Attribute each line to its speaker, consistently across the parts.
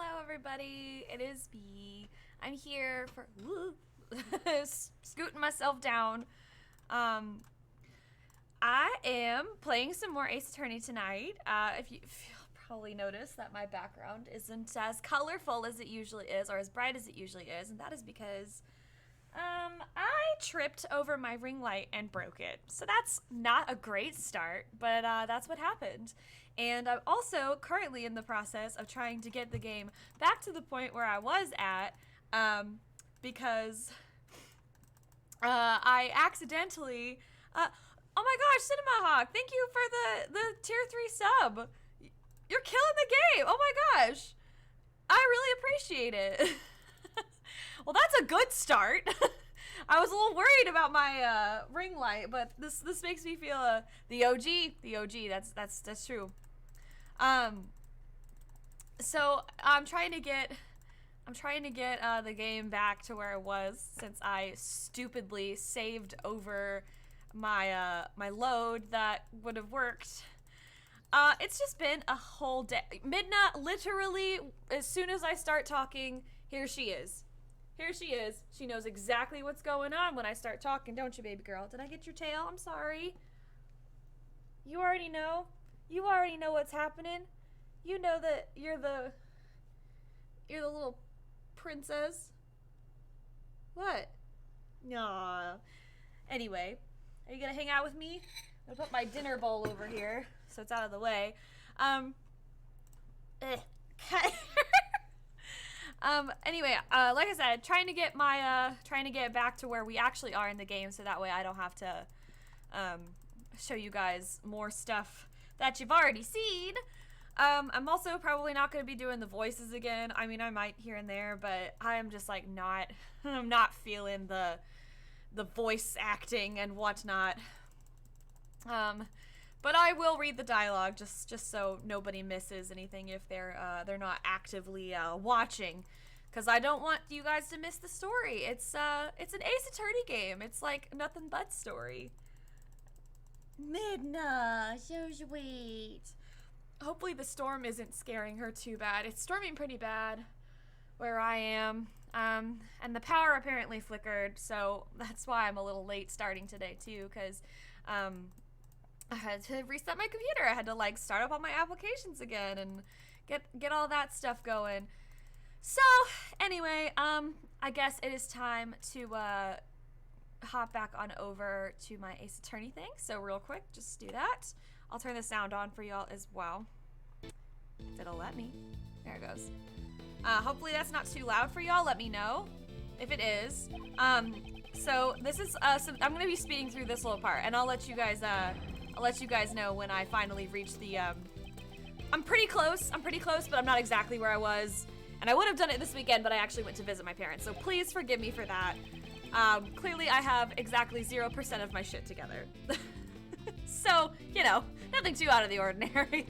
Speaker 1: Hello everybody, it is me. I'm here for scooting myself down. I am playing some more Ace Attorney tonight. If you'll probably notice that my background isn't as colorful as it usually is, or as bright as it usually is, and that is because I tripped over my ring light and broke it. So that's not a great start, but that's what happened. And I'm also currently in the process of trying to get the game back to the point where I was at, because I accidentally, oh my gosh, Cinema Hawk, thank you for the tier 3 sub. You're killing the game. Oh my gosh. I really appreciate it. Well, that's a good start. I was a little worried about my ring light, but this makes me feel the OG. That's true. So I'm trying to get the game back to where it was, since I stupidly saved over my my load that would have worked. It's just been a whole day. Midna, literally, as soon as I start talking, here she is. Here she is. She knows exactly what's going on when I start talking, don't you, baby girl? Did I get your tail? I'm sorry. You already know. You already know what's happening. You know that you're the little princess. What? Nah. Anyway, are you gonna hang out with me? I'm gonna put my dinner bowl over here so it's out of the way. Anyway, like I said, trying to get back to where we actually are in the game, so that way I don't have to show you guys more stuff that you've already seen. I'm also probably not going to be doing the voices again. I mean, I might here and there, but I'm just like I'm not feeling the voice acting and whatnot. But I will read the dialogue just so nobody misses anything if they're not actively watching, because I don't want you guys to miss the story. It's an Ace Attorney game. It's like nothing but story. Midna, so sweet. Hopefully the storm isn't scaring her too bad. It's storming pretty bad where I am. And the power apparently flickered, so that's why I'm a little late starting today too, because I had to reset my computer. I had to like start up all my applications again and get all that stuff going. So anyway, I guess it is time to hop back on over to my Ace Attorney thing. So real quick, just do that. I'll turn the sound on for y'all as well, if it'll let me. There it goes. Hopefully that's not too loud for y'all. Let me know if it is. So this is so I'm gonna be speeding through this little part, and I'll let you guys know when I finally reach the I'm pretty close, but I'm not exactly where I was. And I would have done it this weekend, but I actually went to visit my parents, so please forgive me for that. Clearly I have exactly 0% of my shit together. So, you know, nothing too out of the ordinary.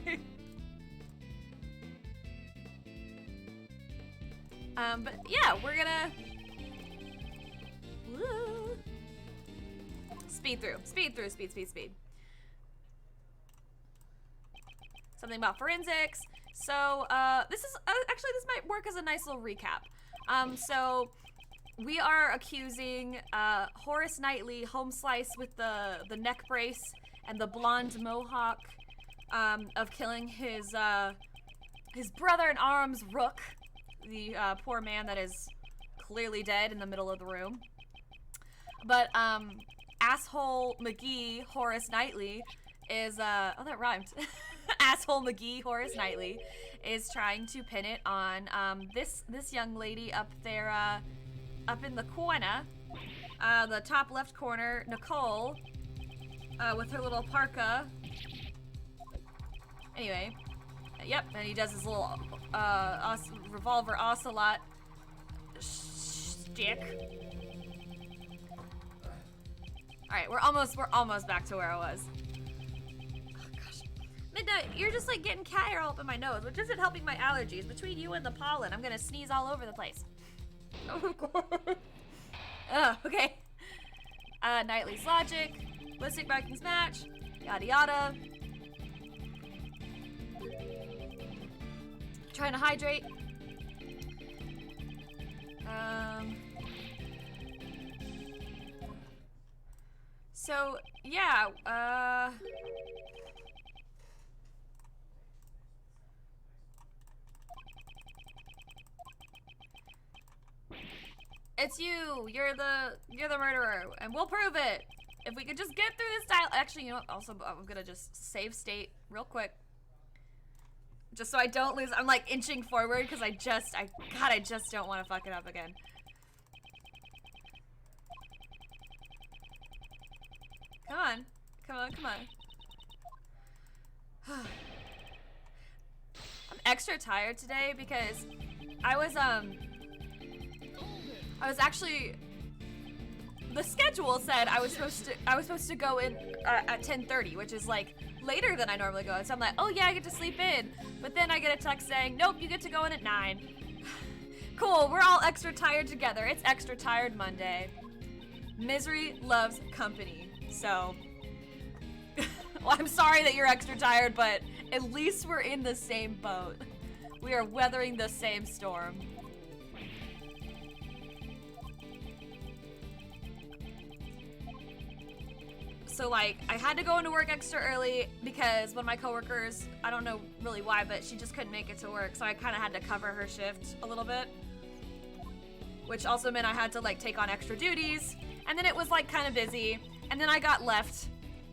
Speaker 1: But yeah, we're gonna speed. Something about forensics. So, this might work as a nice little recap. So we are accusing Horace Knightley, home slice with the neck brace and the blonde mohawk, of killing his brother in arms, Rook, the poor man that is clearly dead in the middle of the room. But asshole McGee Horace Knightley is oh, that rhymed. Asshole McGee Horace Knightley is trying to pin it on this young lady up there, up in the corner, the top left corner, Nicole, with her little parka. Anyway, yep, and he does his little revolver ocelot stick. All right, we're almost back to where I was. Oh gosh, Midnight, you're just like getting cat hair all up in my nose, which isn't helping my allergies. Between you and the pollen, I'm gonna sneeze all over the place. Oh god. Okay. Knightley's logic, Ballistic Vikings match, yada yada. Trying to hydrate. So, yeah, it's you! You're the murderer, and we'll prove it! If we could just get through this dial- Actually, you know what? Also, I'm gonna just save state real quick. Just so I don't lose- I'm like inching forward because I just don't want to fuck it up again. Come on. Come on, come on. I'm extra tired today because I was actually, the schedule said I was supposed to go in at 10:30, which is like later than I normally go. So I'm like, oh yeah, I get to sleep in. But then I get a text saying, nope, you get to go in at 9. Cool, we're all extra tired together. It's Extra Tired Monday. Misery loves company. So, well, I'm sorry that you're extra tired, but at least we're in the same boat. We are weathering the same storm. So like, I had to go into work extra early because one of my coworkers, I don't know really why, but she just couldn't make it to work. So I kind of had to cover her shift a little bit, which also meant I had to like take on extra duties. And then it was like kind of busy. And then I got left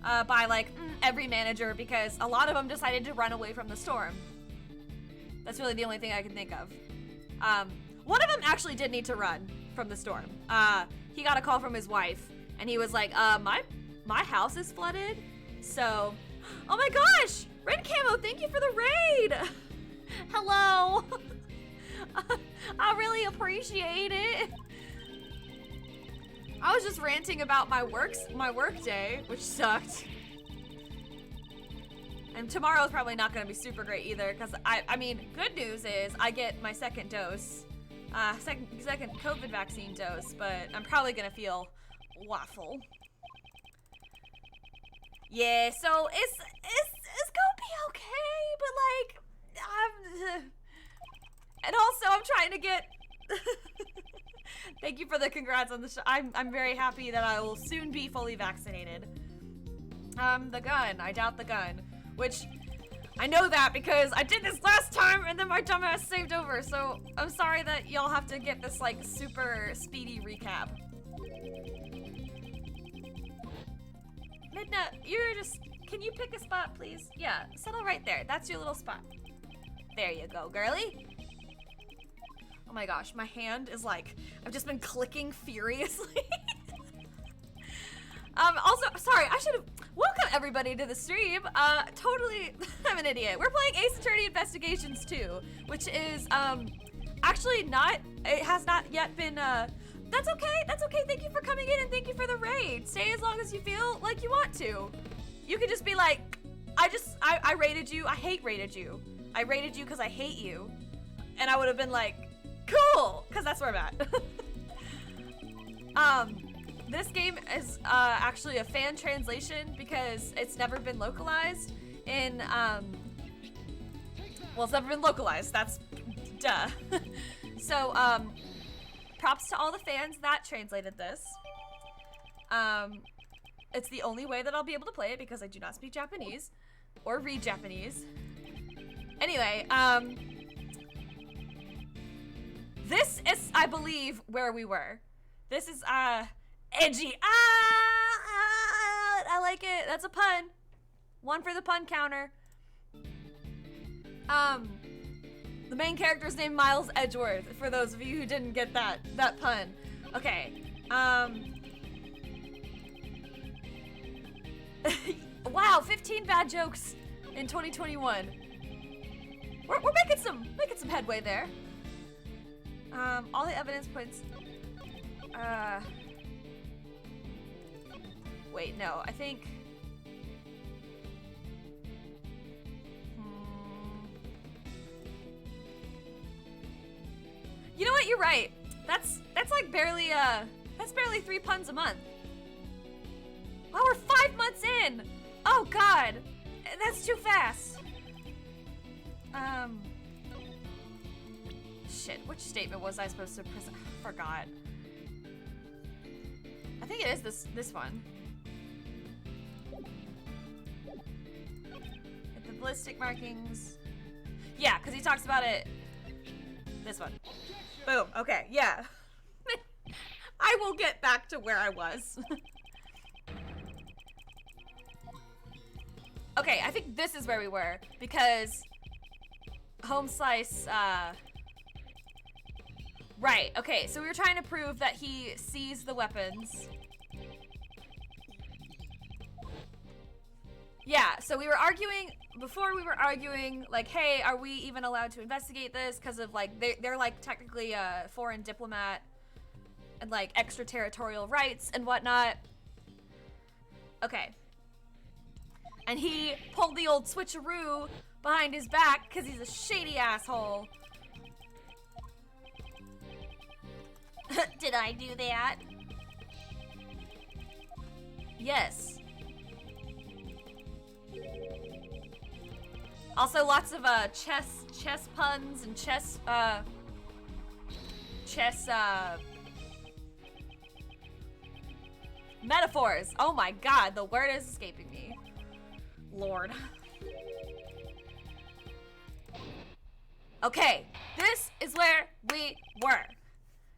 Speaker 1: by like every manager because a lot of them decided to run away from the storm. That's really the only thing I can think of. One of them actually did need to run from the storm. He got a call from his wife and he was like, my house is flooded. So, oh my gosh, Red Camo, thank you for the raid. Hello. I really appreciate it. I was just ranting about my work day, which sucked. And tomorrow's probably not gonna be super great either, because I mean, good news is I get my second dose, second COVID vaccine dose, but I'm probably gonna feel waffle. Yeah, so it's gonna be okay, but like, and also I'm trying to get. Thank you for the congrats on the show. I'm very happy that I will soon be fully vaccinated. The gun. I doubt the gun. Which, I know that because I did this last time and then my dumbass saved over. So, I'm sorry that y'all have to get this, like, super speedy recap. Midna, you're just... Can you pick a spot, please? Yeah, settle right there. That's your little spot. There you go, girly. Oh my gosh, my hand is like, I've just been clicking furiously. Also, sorry, I should have, welcome everybody to the stream. Totally, I'm an idiot. We're playing Ace Attorney Investigations 2, which is, actually not, it has not yet been, that's okay, thank you for coming in and thank you for the raid. Stay as long as you feel like you want to. You could just be like, I raided you, I hate raided you. I raided you because I hate you. And I would have been like, cool, because that's where I'm at. This game is actually a fan translation because it's never been localized in, well, it's never been localized, that's duh. So, props to all the fans that translated this. It's the only way that I'll be able to play it because I do not speak Japanese or read Japanese. Anyway, this is, I believe, where we were. This is, edgy. I like it. That's a pun. One for the pun counter. The main character's named Miles Edgeworth, for those of you who didn't get that pun. Okay, wow, 15 bad jokes in 2021. We're making some headway there. All the evidence points, wait, no, I think, you know what, you're right. That's like barely, that's barely 3 puns a month. Oh, we're 5 months in! Oh god! That's too fast. shit, which statement was I supposed to present? Forgot. I think it is this one. The ballistic markings. Yeah, because he talks about it. This one. Boom. Okay, yeah. I will get back to where I was. Okay, I think this is where we were, because Home Slice, right, okay, so we were trying to prove that he sees the weapons. Yeah, so we were arguing, before we were arguing, like, hey, are we even allowed to investigate this? Because of, like, they're like, technically a foreign diplomat and, like, extraterritorial rights and whatnot. Okay. And he pulled the old switcheroo behind his back because he's a shady asshole. Did I do that? Yes. Also, lots of chess puns and chess metaphors. Oh my god, the word is escaping me. Lord. Okay, this is where we were.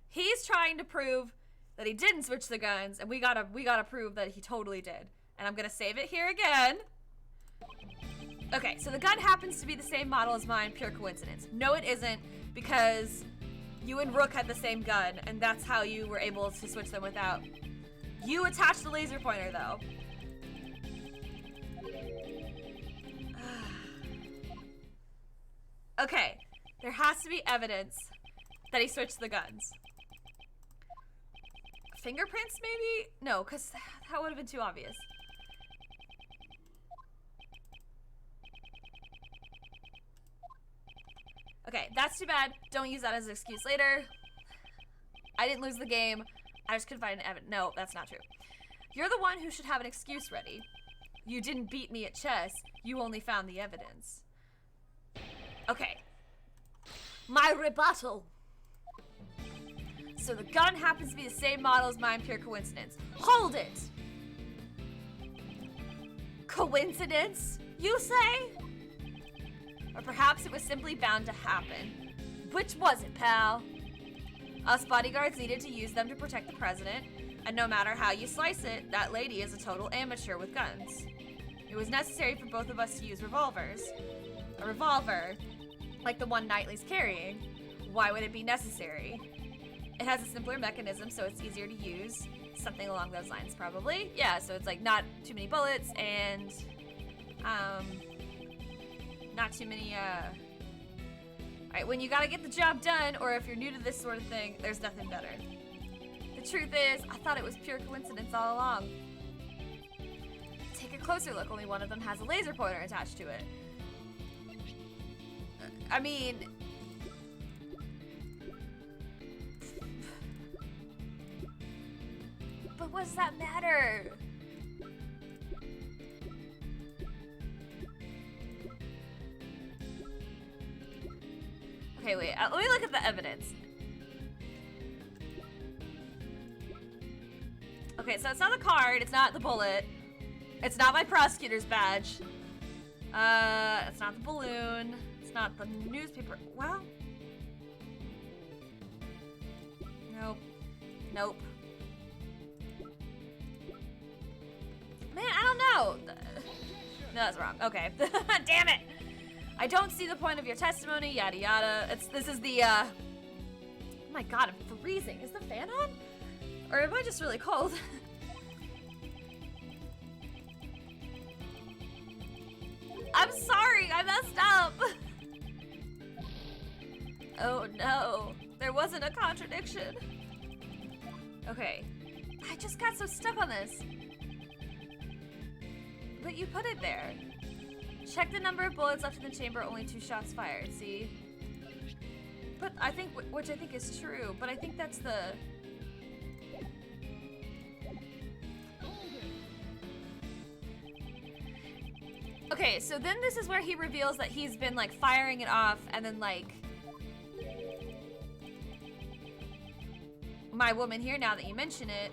Speaker 1: He's trying to prove that he didn't switch the guns, and we gotta prove that he totally did. And I'm gonna save it here again. Okay, so the gun happens to be the same model as mine, pure coincidence. No, it isn't, because you and Rook had the same gun, and that's how you were able to switch them without. You attached the laser pointer, though. Okay, there has to be evidence that he switched the guns. Fingerprints, maybe? No, because that would have been too obvious. Okay, that's too bad. Don't use that as an excuse later. I didn't lose the game. I just couldn't find an evidence. No, that's not true. You're the one who should have an excuse ready. You didn't beat me at chess. You only found the evidence. Okay. My rebuttal. So the gun happens to be the same model as mine, pure coincidence. Hold it! Coincidence, you say? Or perhaps it was simply bound to happen. Which was it, pal? Us bodyguards needed to use them to protect the president, and no matter how you slice it, that lady is a total amateur with guns. It was necessary for both of us to use revolvers. A revolver, like the one Knightley's carrying. Why would it be necessary? It has a simpler mechanism, so it's easier to use. Something along those lines, probably. Yeah, so it's like not too many bullets and not too many Alright, when you gotta get the job done, or if you're new to this sort of thing, there's nothing better. The truth is, I thought it was pure coincidence all along. Take a closer look, only one of them has a laser pointer attached to it. I mean... But what does that matter? Okay, wait, let me look at the evidence. Okay, so it's not the card, it's not the bullet, it's not my prosecutor's badge, it's not the balloon, it's not the newspaper. Well, nope, nope. Man, I don't know. No, that's wrong. Okay, damn it. I don't see the point of your testimony, yada yada. This is the, oh my god, I'm freezing. Is the fan on? Or am I just really cold? I'm sorry, I messed up. Oh no, there wasn't a contradiction. Okay, I just got so stuck on this. But you put it there. Check the number of bullets left in the chamber, only 2 shots fired, see? But I think, which I think is true, but I think that's the... Okay, so then this is where he reveals that he's been, like, firing it off, and then, like... my woman here now that you mention it.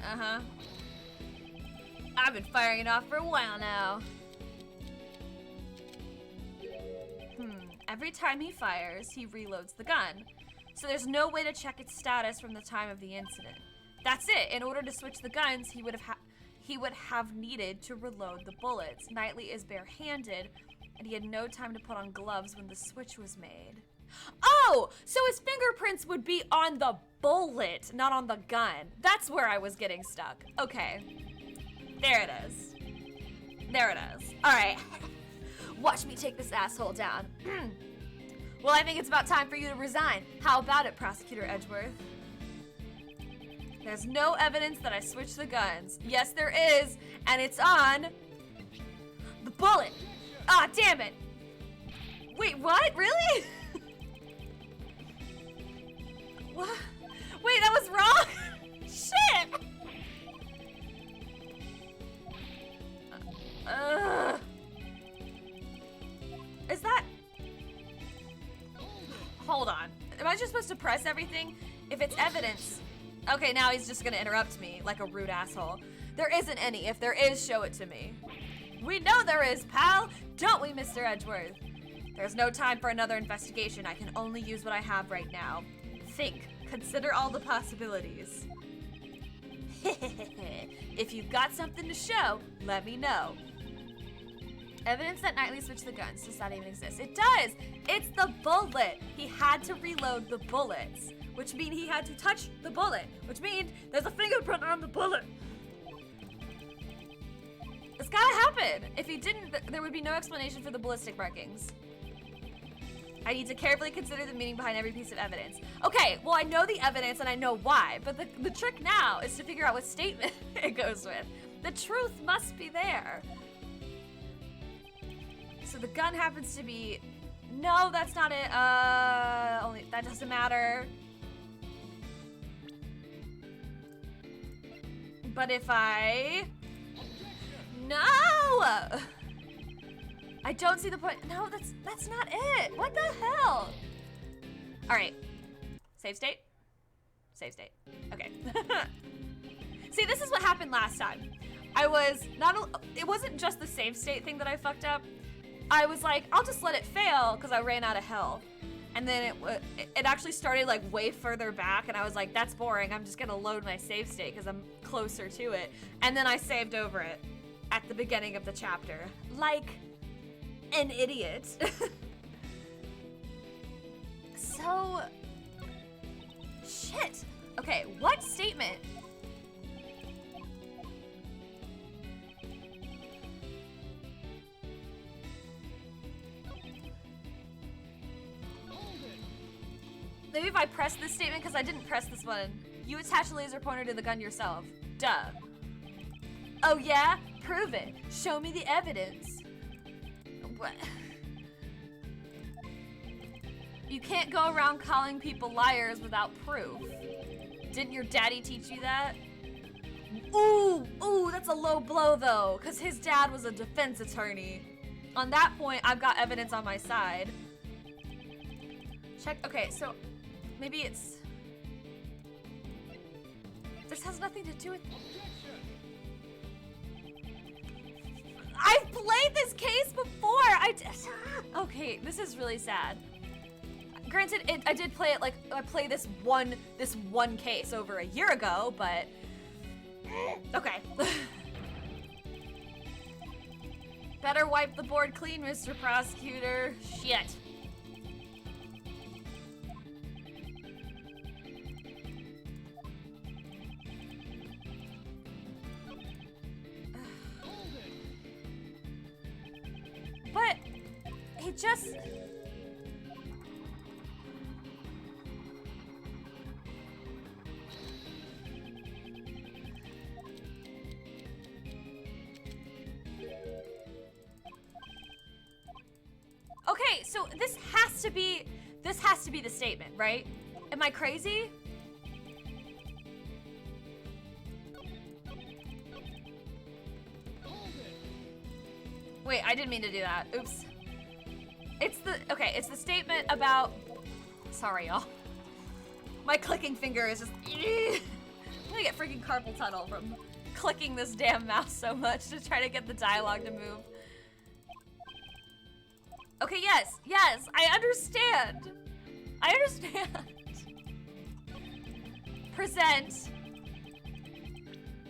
Speaker 1: Uh-huh. I've been firing it off for a while now. Every time he fires, he reloads the gun. So there's no way to check its status from the time of the incident. That's it. In order to switch the guns, he would have needed to reload the bullets. Knightley is bare-handed, and he had no time to put on gloves when the switch was made. Oh, so his fingerprints would be on the bullet, not on the gun. That's where I was getting stuck. Okay. There it is. There it is. All right. Watch me take this asshole down. Well, I think it's about time for you to resign. How about it, Prosecutor Edgeworth? There's no evidence that I switched the guns. Yes, there is, and it's on the bullet. Ah, damn it. Wait, what? Really? What? Wait, that was wrong? Shit! Is that... Hold on. Am I just supposed to press everything? If it's evidence... Okay, now he's just gonna interrupt me like a rude asshole. There isn't any. If there is, show it to me. We know there is, pal! Don't we, Mr. Edgeworth? There's no time for another investigation. I can only use what I have right now. Think. Consider all the possibilities. If you've got something to show, let me know. Evidence that Knightley switched the guns. Does that even exist? It does! It's the bullet! He had to reload the bullets, which means he had to touch the bullet, which means there's a fingerprint on the bullet. It's gotta happen! If he didn't, there would be no explanation for the ballistic markings. I need to carefully consider the meaning behind every piece of evidence. Okay, well I know the evidence and I know why, but the trick now is to figure out what statement it goes with. The truth must be there. So the gun happens to be... No, that's not it. Only that doesn't matter. But if I... No! I don't see the point. No, that's not it. What the hell? All right. Save state? Save state. Okay. See, this is what happened last time. It wasn't just the save state thing that I fucked up. I was like, I'll just let it fail because I ran out of health. And then it actually started like way further back and I was like, that's boring. I'm just gonna load my save state because I'm closer to it. And then I saved over it at the beginning of the chapter. Like an idiot. So, shit. Okay, what statement? Maybe if I press this statement, because I didn't press this one. You attach a laser pointer to the gun yourself. Duh. Oh yeah? Prove it. Show me the evidence. What? You can't go around calling people liars without proof. Didn't your daddy teach you that? Ooh, that's a low blow though, because his dad was a defense attorney. On that point, I've got evidence on my side. Check, okay, so maybe it's... This has nothing to do with... I've played this case before! Okay, this is really sad. Granted, I did play it, like, I played this one case over a year ago, but... Okay. Better wipe the board clean, Mr. Prosecutor. Shit. But he just... Okay, so this has to be the statement, right? Am I crazy? Wait, I didn't mean to do that. Oops. It's the statement about Sorry, y'all. My clicking finger is just... I'm gonna get freaking carpal tunnel from clicking this damn mouse so much to try to get the dialogue to move. Okay, yes, I understand. I understand. Present.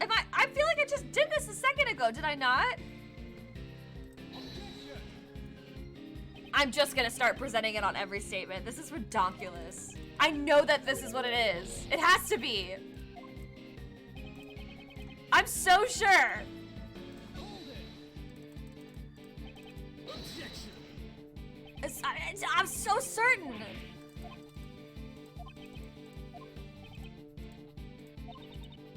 Speaker 1: I feel like I just did this a second ago, did I not? I'm just gonna start presenting it on every statement. This is redonkulous. I know that this is what it is. It has to be. I'm so sure. I'm so certain.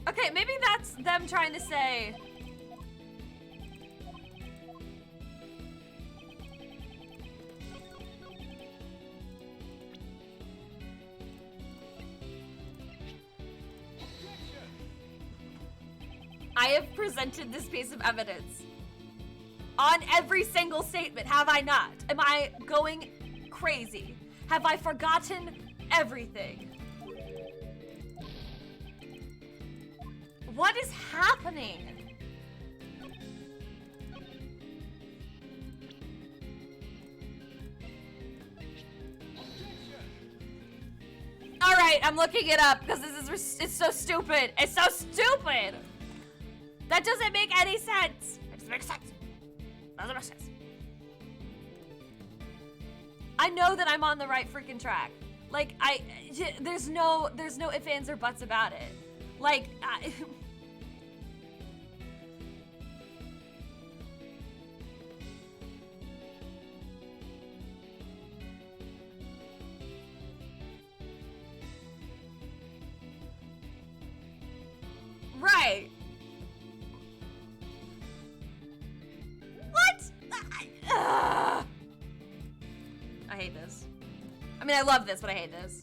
Speaker 1: Okay, maybe that's them trying to say... I have presented this piece of evidence on every single statement, have I not? Am I going crazy? Have I forgotten everything? What is happening? All right, I'm looking it up because it's so stupid. It's so stupid. That doesn't make any sense. It doesn't make sense. Doesn't make sense. I know that I'm on the right freaking track. Like, there's no ifs, ands, or buts about it. Like, right. What? I hate this. I mean, I love this, but I hate this.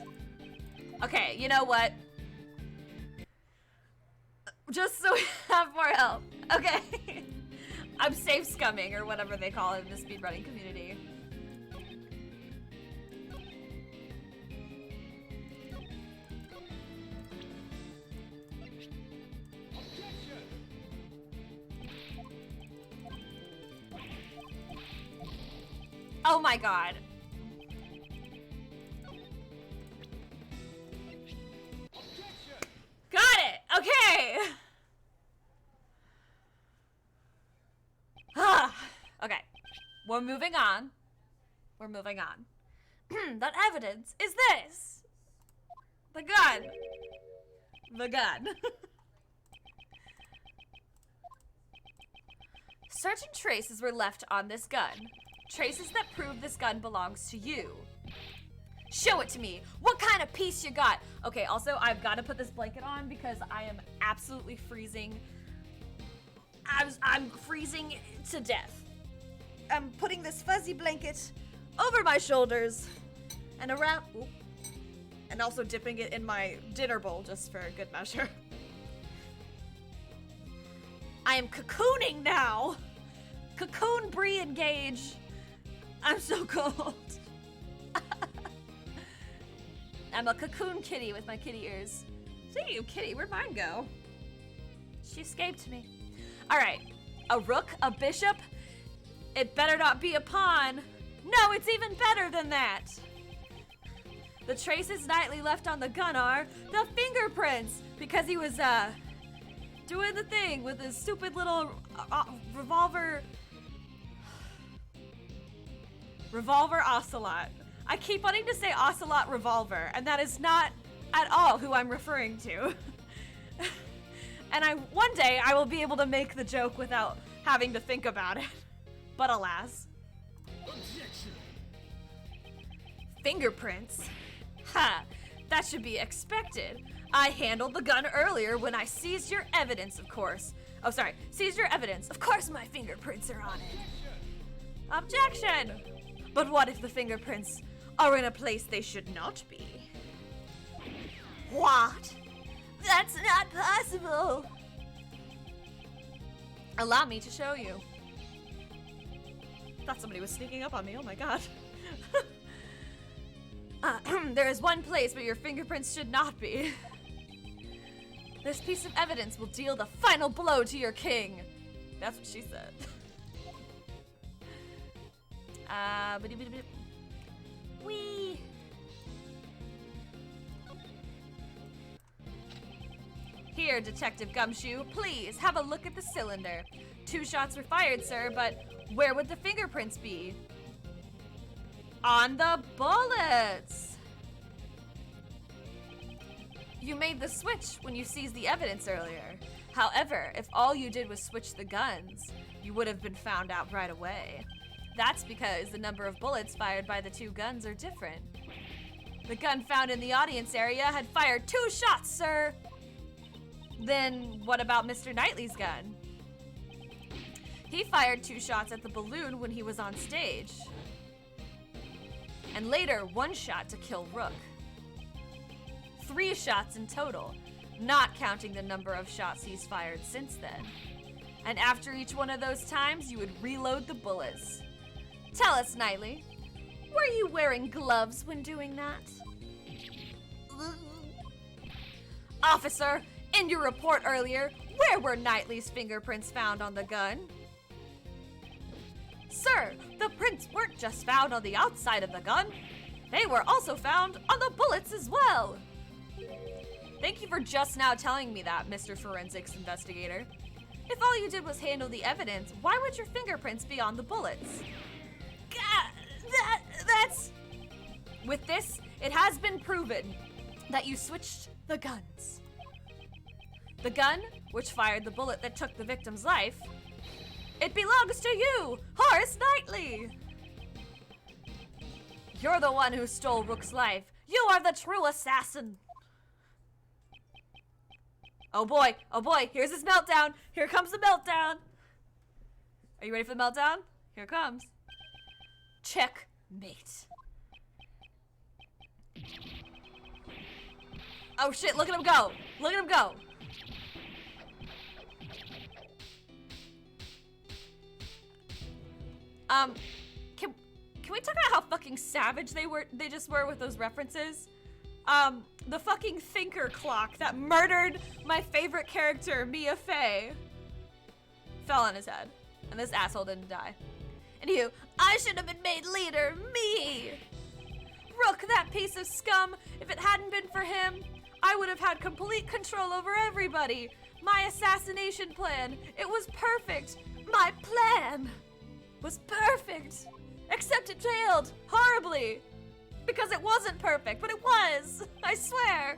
Speaker 1: Okay, you know what? Just so we have more help. Okay. I'm safe scumming, or whatever they call it in the speedrunning community. Oh my god. Got it! Okay! Okay. We're moving on. We're moving on. That evidence is this. The gun. The gun. Certain traces were left on this gun. Traces that prove this gun belongs to you. Show it to me. What kind of piece you got? Okay, also, I've got to put this blanket on because I am absolutely freezing. I'm freezing to death. I'm putting this fuzzy blanket over my shoulders and around, and also dipping it in my dinner bowl just for good measure. I am cocooning now. Cocoon, Bree, engage. I'm so cold. I'm a cocoon kitty with my kitty ears. Speaking of kitty, where'd mine go? She escaped me. All right, a rook, a bishop. It better not be a pawn. No, it's even better than that. The traces Knightley left on the gun are the fingerprints, because he was doing the thing with his stupid little revolver ocelot. I keep wanting to say ocelot revolver, and that is not at all who I'm referring to. And one day I will be able to make the joke without having to think about it. But alas. Objection. Fingerprints? Ha! That should be expected. I handled the gun earlier when I seized your evidence, of course. Oh, sorry. Seized your evidence. Of course my fingerprints are on it. Objection! But what if the fingerprints are in a place they should not be? What? That's not possible! Allow me to show you. Thought somebody was sneaking up on me, oh my god. there is one place where your fingerprints should not be. This piece of evidence will deal the final blow to your king. That's what she said. Wee. Here, Detective Gumshoe, please have a look at the cylinder. 2 shots were fired, sir, but where would the fingerprints be? On the bullets! You made the switch when you seized the evidence earlier. However, if all you did was switch the guns, you would have been found out right away. That's because the number of bullets fired by the 2 guns are different. The gun found in the audience area had fired 2 shots, sir! Then what about Mr. Knightley's gun? He fired 2 shots at the balloon when he was on stage. And later, 1 shot to kill Rook. 3 shots in total, not counting the number of shots he's fired since then. And after each one of those times, you would reload the bullets. Tell us, Knightley, were you wearing gloves when doing that? Officer, in your report earlier, where were Knightley's fingerprints found on the gun? Sir, the prints weren't just found on the outside of the gun. They were also found on the bullets as well. Thank you for just now telling me that, Mr. Forensics Investigator. If all you did was handle the evidence, why would your fingerprints be on the bullets? That's... With this, it has been proven that you switched the guns. The gun, which fired the bullet that took the victim's life, it belongs to you, Horace Knightley! You're the one who stole Rook's life. You are the true assassin. Oh boy, here's his meltdown. Here comes the meltdown. Are you ready for the meltdown? Here it comes. Checkmate. Oh shit, look at him go. Look at him go. Can we talk about how fucking savage they just were with those references? The fucking thinker clock that murdered my favorite character, Mia Fey, fell on his head, and this asshole didn't die. Anywho, I should have been made leader, me! Rook, that piece of scum, if it hadn't been for him, I would have had complete control over everybody. My assassination plan, it was perfect. My plan was perfect, except it failed horribly. Because it wasn't perfect, but it was, I swear.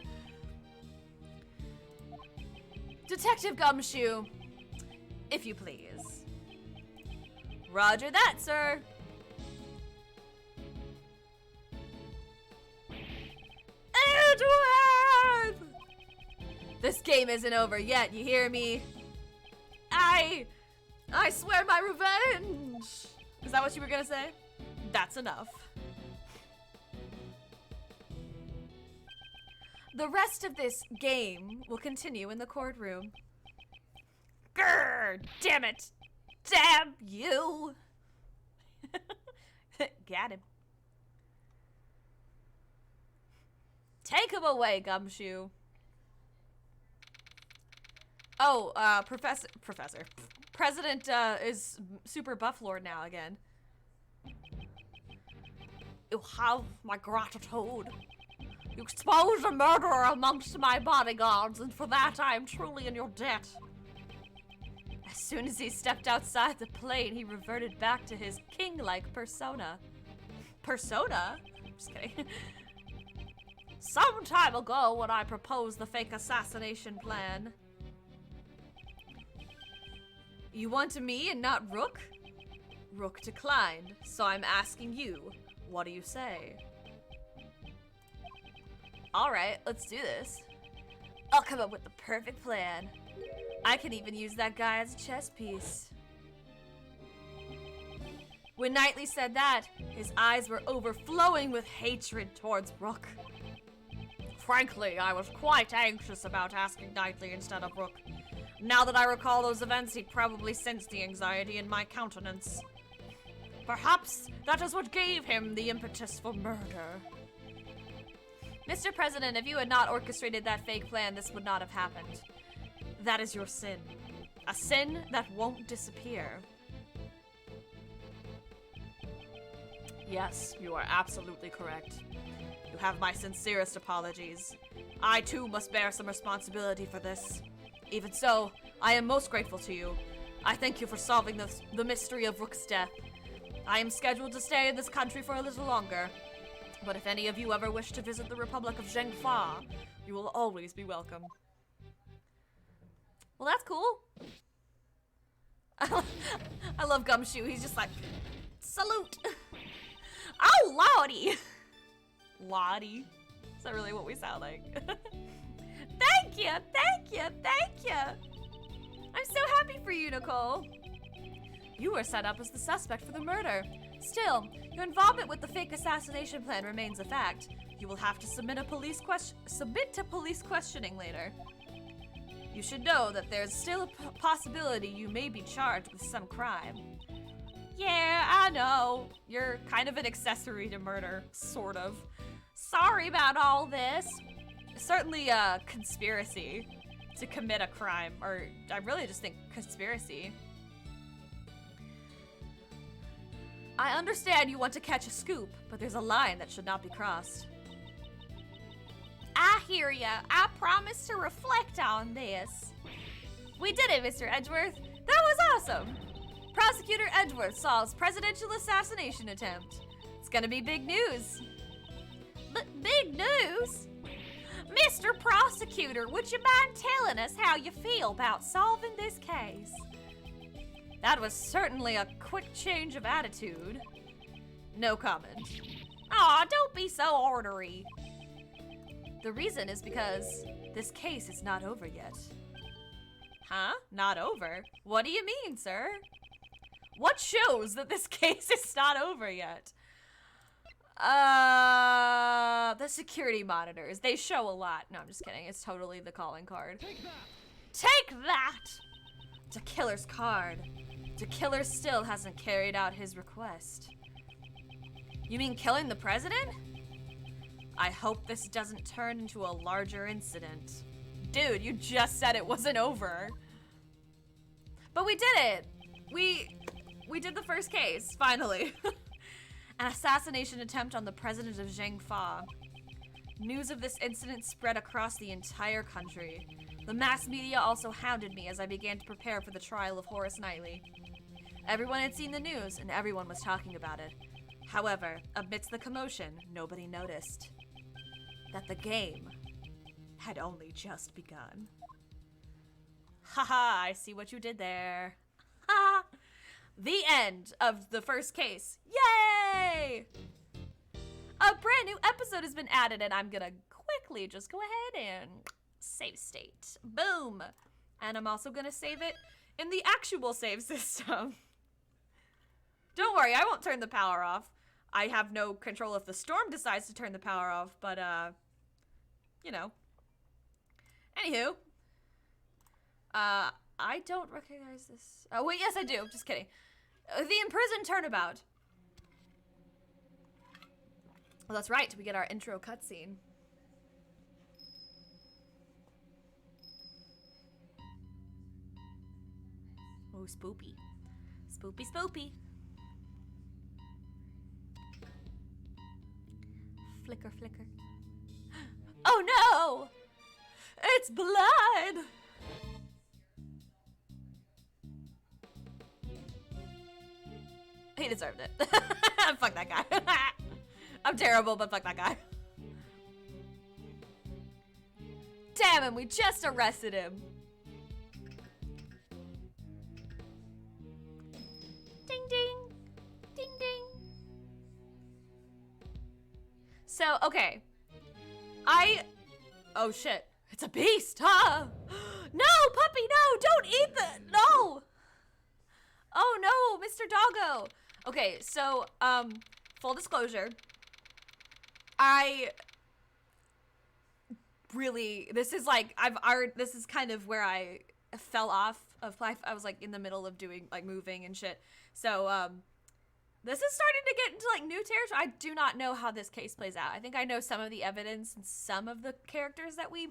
Speaker 1: Detective Gumshoe, if you please. Roger that, sir. Edward! This game isn't over yet, you hear me? I swear my revenge! Is that what you were gonna say? That's enough. The rest of this game will continue in the courtroom. Grrr! Damn it! Damn you! Got him. Take him away, Gumshoe. Oh, President is Super Buff Lord now again. You have my gratitude. You exposed a murderer amongst my bodyguards, and for that I am truly in your debt. As soon as he stepped outside the plane, he reverted back to his king-like persona. Persona? Just kidding. Some time ago, when I proposed the fake assassination plan. You wanted me and not Rook? Rook declined, so I'm asking you, what do you say? Alright, let's do this. I'll come up with the perfect plan. I can even use that guy as a chess piece. When Knightley said that, his eyes were overflowing with hatred towards Rook. Frankly, I was quite anxious about asking Knightley instead of Rook. Now that I recall those events, he probably sensed the anxiety in my countenance. Perhaps that is what gave him the impetus for murder. Mr. President, if you had not orchestrated that fake plan, this would not have happened. That is your sin. A sin that won't disappear. Yes, you are absolutely correct. You have my sincerest apologies. I too must bear some responsibility for this. Even so, I am most grateful to you. I thank you for solving the mystery of Rook's death. I am scheduled to stay in this country for a little longer, but if any of you ever wish to visit the Republic of Zhengfa, you will always be welcome. Well, that's cool. I love Gumshoe. He's just like, salute. Oh, Lottie. Lottie. Is that really what we sound like? Thank you, thank you, thank you. I'm so happy for you, Nicole. You were set up as the suspect for the murder. Still, your involvement with the fake assassination plan remains a fact. You will have to submit to police questioning later. You should know that there's still a possibility you may be charged with some crime. Yeah, I know. You're kind of an accessory to murder, sort of. Sorry about all this. Certainly a conspiracy to commit a crime, or I really just think conspiracy. I understand you want to catch a scoop, but there's a line that should not be crossed. I hear ya. I promise to reflect on this. We did it, Mr. Edgeworth. That was awesome. Prosecutor Edgeworth solves presidential assassination attempt. It's gonna be big news. Big news? Mr. Prosecutor, would you mind telling us how you feel about solving this case? That was certainly a quick change of attitude. No comment. Aw, don't be so ornery. The reason is because this case is not over yet. Huh? Not over? What do you mean, sir? What shows that this case is not over yet? The security monitors. They show a lot. No, I'm just kidding. It's totally the calling card. Take that! It's a killer's card. The killer still hasn't carried out his request. You mean killing the president? I hope this doesn't turn into a larger incident. Dude, you just said it wasn't over. But we did it! We did the first case, finally. An assassination attempt on the president of Zhengfa. News of this incident spread across the entire country. The mass media also hounded me as I began to prepare for the trial of Horace Knightley. Everyone had seen the news, and everyone was talking about it. However, amidst the commotion, nobody noticed that the game had only just begun. Haha, I see what you did there. Ha! The end of the first case. Yay! A brand new episode has been added, and I'm gonna quickly just go ahead and save state. Boom! And I'm also gonna save it in the actual save system. Don't worry, I won't turn the power off. I have no control if the storm decides to turn the power off, but, you know. Anywho. I don't recognize this. Oh, wait, yes, I do. Just kidding. The imprisoned turnabout. Well, that's right. We get our intro cutscene. Oh, spoopy. Spoopy, spoopy. Flicker, flicker. Oh no! It's blood! He deserved it. Fuck that guy. I'm terrible, but fuck that guy. Damn him, we just arrested him. Ding ding. Ding ding. So, okay. Oh shit. It's a beast, huh? No, puppy, no, don't eat the, no. Oh no, Mr. Doggo. Okay, so, full disclosure. I really, this is like, this is kind of where I fell off of life. I was like in the middle of doing, like moving and shit. So, This is starting to get into like new territory. I do not know how this case plays out. I think I know some of the evidence and some of the characters that we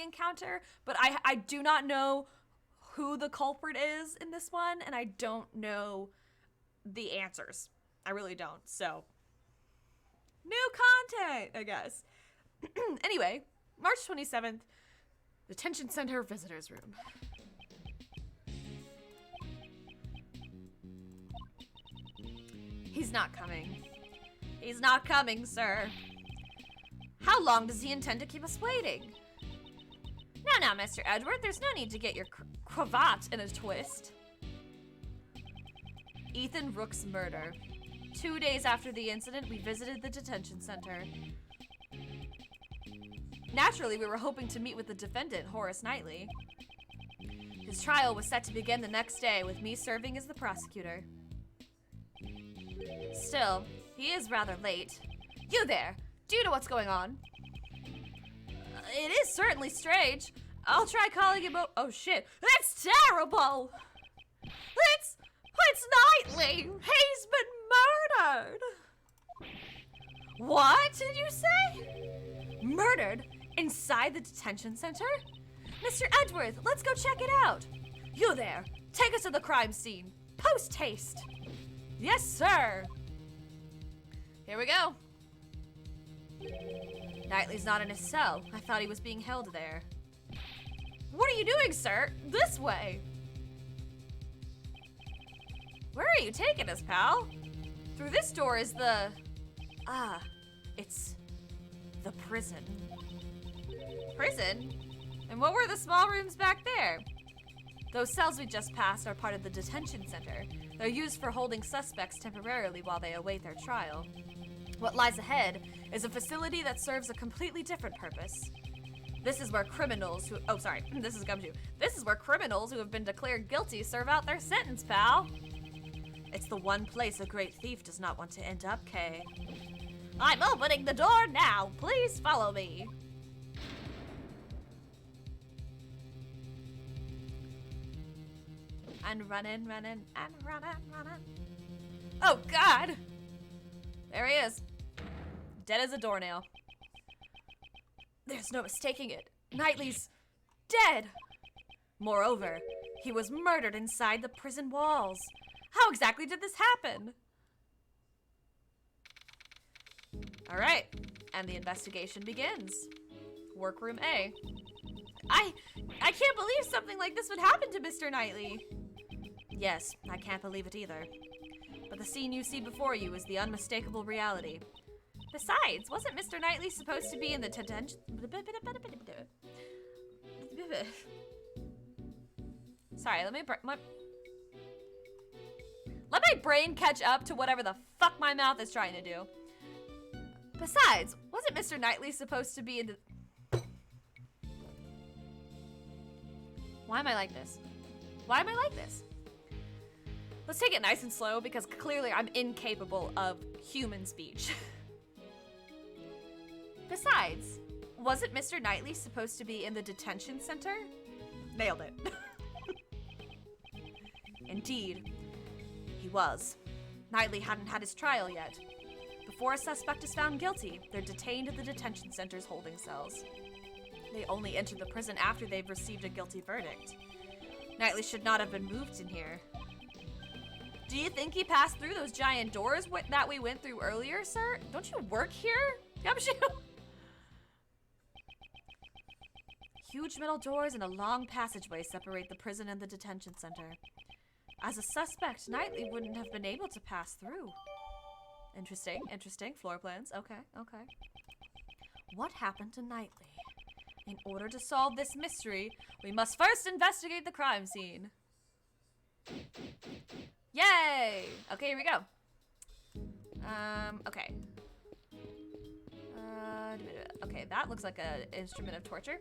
Speaker 1: encounter, but I do not know who the culprit is in this one, and I don't know the answers. I really don't. So, new content, I guess. Anyway, March 27th, Detention Center Visitors Room. He's not coming. He's not coming, sir. How long does he intend to keep us waiting? Now, Mr. Edward, there's no need to get your cravat in a twist. Ethan Rook's murder. 2 days after the incident, we visited the detention center. Naturally, we were hoping to meet with the defendant, Horace Knightley. His trial was set to begin the next day, with me serving as the prosecutor. Still, he is rather late. You there! Do you know what's going on? It is certainly strange. I'll try calling him oh shit. That's terrible! It's Knightley! He's been murdered! What did you say? Murdered? Inside the detention center? Mr. Edwards, let's go check it out. You there! Take us to the crime scene. Post haste! Yes, sir! Here we go. Knightley's not in his cell. I thought he was being held there. What are you doing, sir? This way! Where are you taking us, pal? Through this door is the... it's... the prison. Prison? And what were the small rooms back there? Those cells we just passed are part of the detention center. They're used for holding suspects temporarily while they await their trial. What lies ahead is a facility that serves a completely different purpose. This is where criminals who... Oh, sorry. This is Gumshoe. This is where criminals who have been declared guilty serve out their sentence, pal. It's the one place a great thief does not want to end up, Kay. I'm opening the door now. Please follow me. And running, and running. Oh, God! There he is. Dead as a doornail. There's no mistaking it. Knightley's dead. Moreover, he was murdered inside the prison walls. How exactly did this happen? All right, and the investigation begins. Workroom A. I can't believe something like this would happen to Mr. Knightley. Yes, I can't believe it either. But the scene you see before you is the unmistakable reality. Besides, wasn't Mr. Knightley supposed to be in the detention... Sorry, let my brain catch up to whatever the fuck my mouth is trying to do. Besides, wasn't Mr. Knightley supposed to be in the... Why am I like this? Why am I like this? Let's take it nice and slow because clearly I'm incapable of human speech. Besides, wasn't Mr. Knightley supposed to be in the detention center? Nailed it. Indeed, he was. Knightley hadn't had his trial yet. Before a suspect is found guilty, they're detained at the detention center's holding cells. They only enter the prison after they've received a guilty verdict. Knightley should not have been moved in here. Do you think he passed through those giant doors that we went through earlier, sir? Don't you work here? Gumshoe? Huge metal doors and a long passageway separate the prison and the detention center. As a suspect, Knightley wouldn't have been able to pass through. Interesting, interesting. Floor plans. Okay, okay. What happened to Knightley? In order to solve this mystery, we must first investigate the crime scene. Yay! Okay, here we go. Okay. Okay, that looks like an instrument of torture.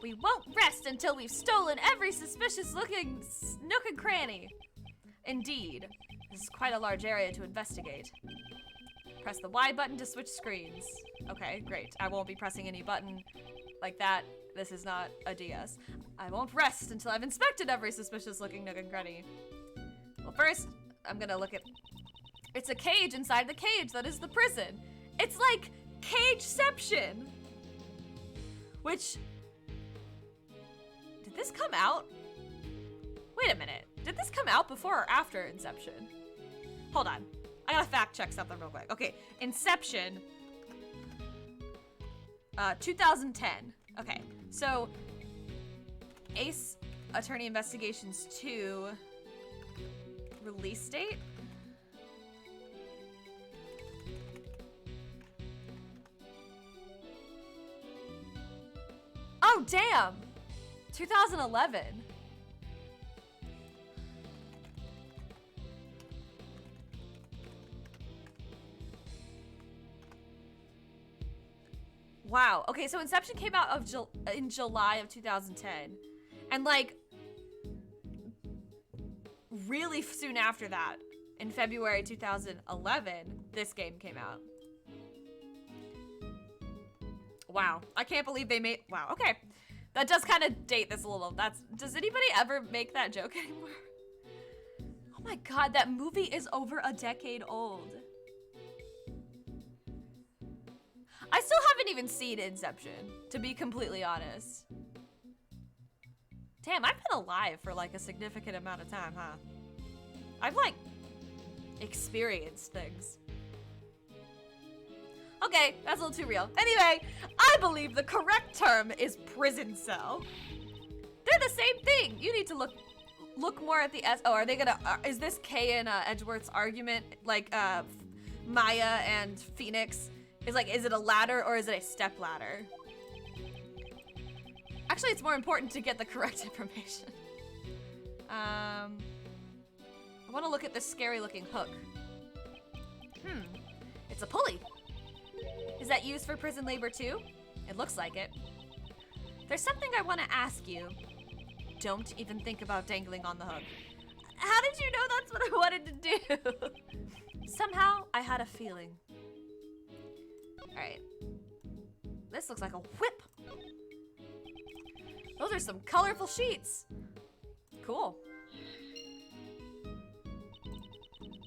Speaker 1: We won't rest until we've stolen every suspicious-looking nook and cranny. Indeed, this is quite a large area to investigate. Press the Y button to switch screens. Okay, great. I won't be pressing any button like that. This is not a DS. I won't rest until I've inspected every suspicious-looking nook and cranny. Well, first, I'm gonna look at... It's a cage inside the cage that is the prison. It's like Cageception. Which... Did this come out? Wait a minute. Did this come out before or after Inception? Hold on. I gotta fact check something real quick. Okay, Inception. 2010. Okay, so Ace Attorney Investigations 2 release date? Oh, damn! 2011. Wow. Okay, so Inception came out in July of 2010. And like really soon after that, in February 2011, this game came out. Wow. I can't believe they made... Wow, okay. That does kind of date this a little. Does anybody ever make that joke anymore? Oh my god, that movie is over a decade old. I still haven't even seen Inception, to be completely honest. Damn, I've been alive for like a significant amount of time, huh? I've like experienced things. Okay, that's a little too real. Anyway, I believe the correct term is prison cell. They're the same thing. You need to look more at the S. Oh, are they gonna? Is this Kay and Edgeworth's argument like Maya and Phoenix? Is it a ladder or is it a step ladder? Actually, it's more important to get the correct information. I want to look at this scary looking hook. It's a pulley. Is that used for prison labor too? It looks like it. There's something I want to ask you. Don't even think about dangling on the hook. How did you know that's what I wanted to do? Somehow, I had a feeling. Alright. This looks like a whip. Those are some colorful sheets. Cool.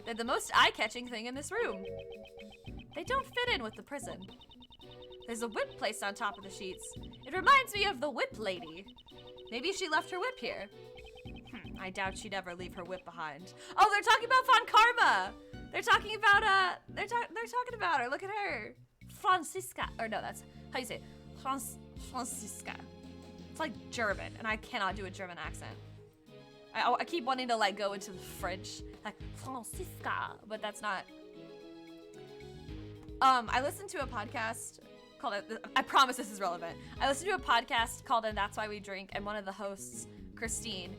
Speaker 1: They're the most eye-catching thing in this room. They don't fit in with the prison. There's a whip placed on top of the sheets. It reminds me of the whip lady. Maybe she left her whip here. I doubt she'd ever leave her whip behind. Oh, they're talking about Von Karma. They're talking about they're talking about her. Look at her. Franziska. Or no, that's how you say it. Franziska. It's like German, and I cannot do a German accent. I keep wanting to like go into the French, like Franziska, but that's not. I listened to a podcast called, I promise this is relevant. I listened to a podcast called And That's Why We Drink, and one of the hosts, Christine,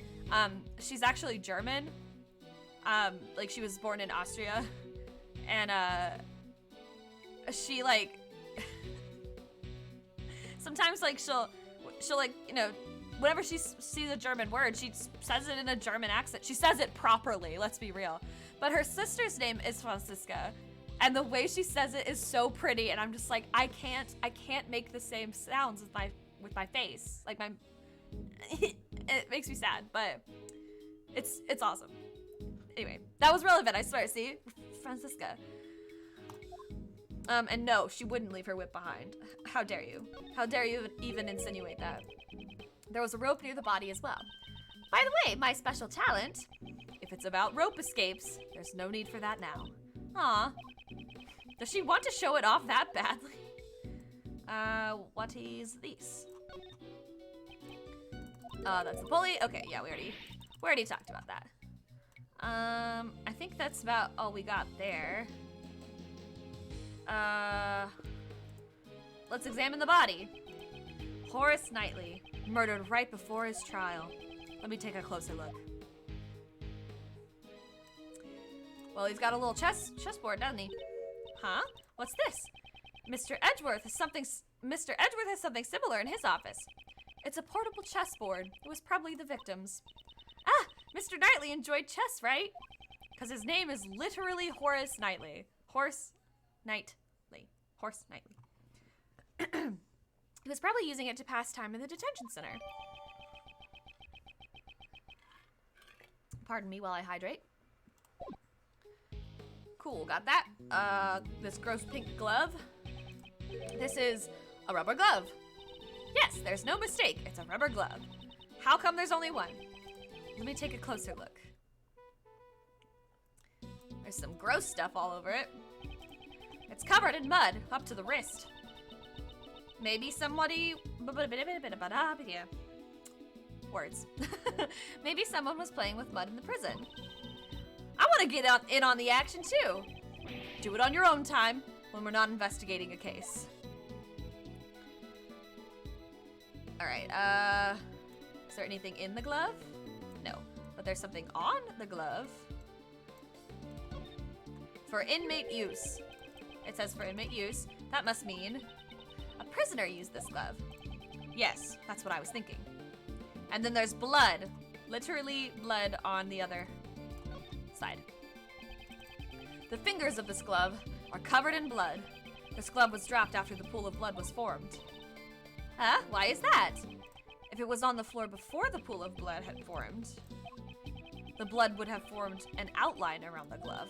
Speaker 1: she's actually German. Like she was born in Austria, and she like, sometimes like she'll like, you know, whenever she sees a German word, she says it in a German accent. She says it properly, let's be real. But her sister's name is Franziska. And the way she says it is so pretty, and I'm just like, I can't make the same sounds with my face. Like my, it makes me sad, but it's awesome. Anyway, that was relevant, I swear. See, Franziska. And no, she wouldn't leave her whip behind. How dare you? How dare you even insinuate that? There was a rope near the body as well. By the way, my special talent, if it's about rope escapes, there's no need for that now. Aw. Does she want to show it off that badly? What is this? That's the pulley. Okay, yeah, we already talked about that. I think that's about all we got there. Let's examine the body. Horace Knightley, murdered right before his trial. Let me take a closer look. Well, he's got a little chessboard, doesn't he? Huh? What's this? Mr. Edgeworth has something similar in his office. It's a portable chessboard. It was probably the victim's. Ah, Mr. Knightley enjoyed chess, right? Because his name is literally Horace Knightley. Horse Knightley. Horse Knightley. He was probably using it to pass time in the detention center. Pardon me while I hydrate. Cool, got that. This gross pink glove. This is a rubber glove. Yes, there's no mistake. It's a rubber glove. How come there's only one? Let me take a closer look. There's some gross stuff all over it. It's covered in mud up to the wrist. Maybe somebody... Yeah. Words. Maybe someone was playing with mud in the prison. I want to get in on the action too. Do it on your own time when we're not investigating a case. Alright, is there anything in the glove? No, but there's something on the glove. For inmate use. It says for inmate use. That must mean a prisoner used this glove. Yes, that's what I was thinking. And then there's blood. Literally blood on the other side. The fingers of this glove are covered in blood. This glove was dropped after the pool of blood was formed. Huh? Why is that? If it was on the floor before the pool of blood had formed, the blood would have formed an outline around the glove.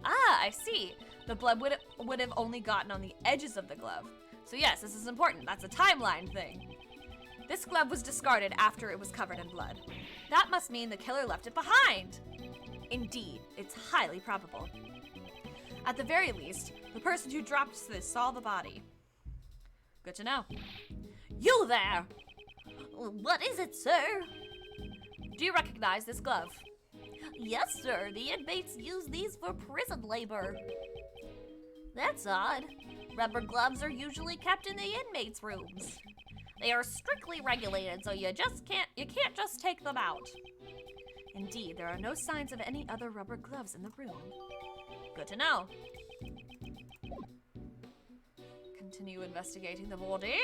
Speaker 1: Ah, I see. The blood would have only gotten on the edges of the glove. So yes, this is important. That's a timeline thing. This glove was discarded after it was covered in blood. That must mean the killer left it behind. Indeed, it's highly probable. At the very least, the person who dropped this saw the body. Good to know. You there! What is it, sir? Do you recognize this glove? Yes, sir. The inmates use these for prison labor. That's odd. Rubber gloves are usually kept in the inmates' rooms. They are strictly regulated, so you can't just take them out. Indeed, there are no signs of any other rubber gloves in the room. Good to know. Continue investigating the body.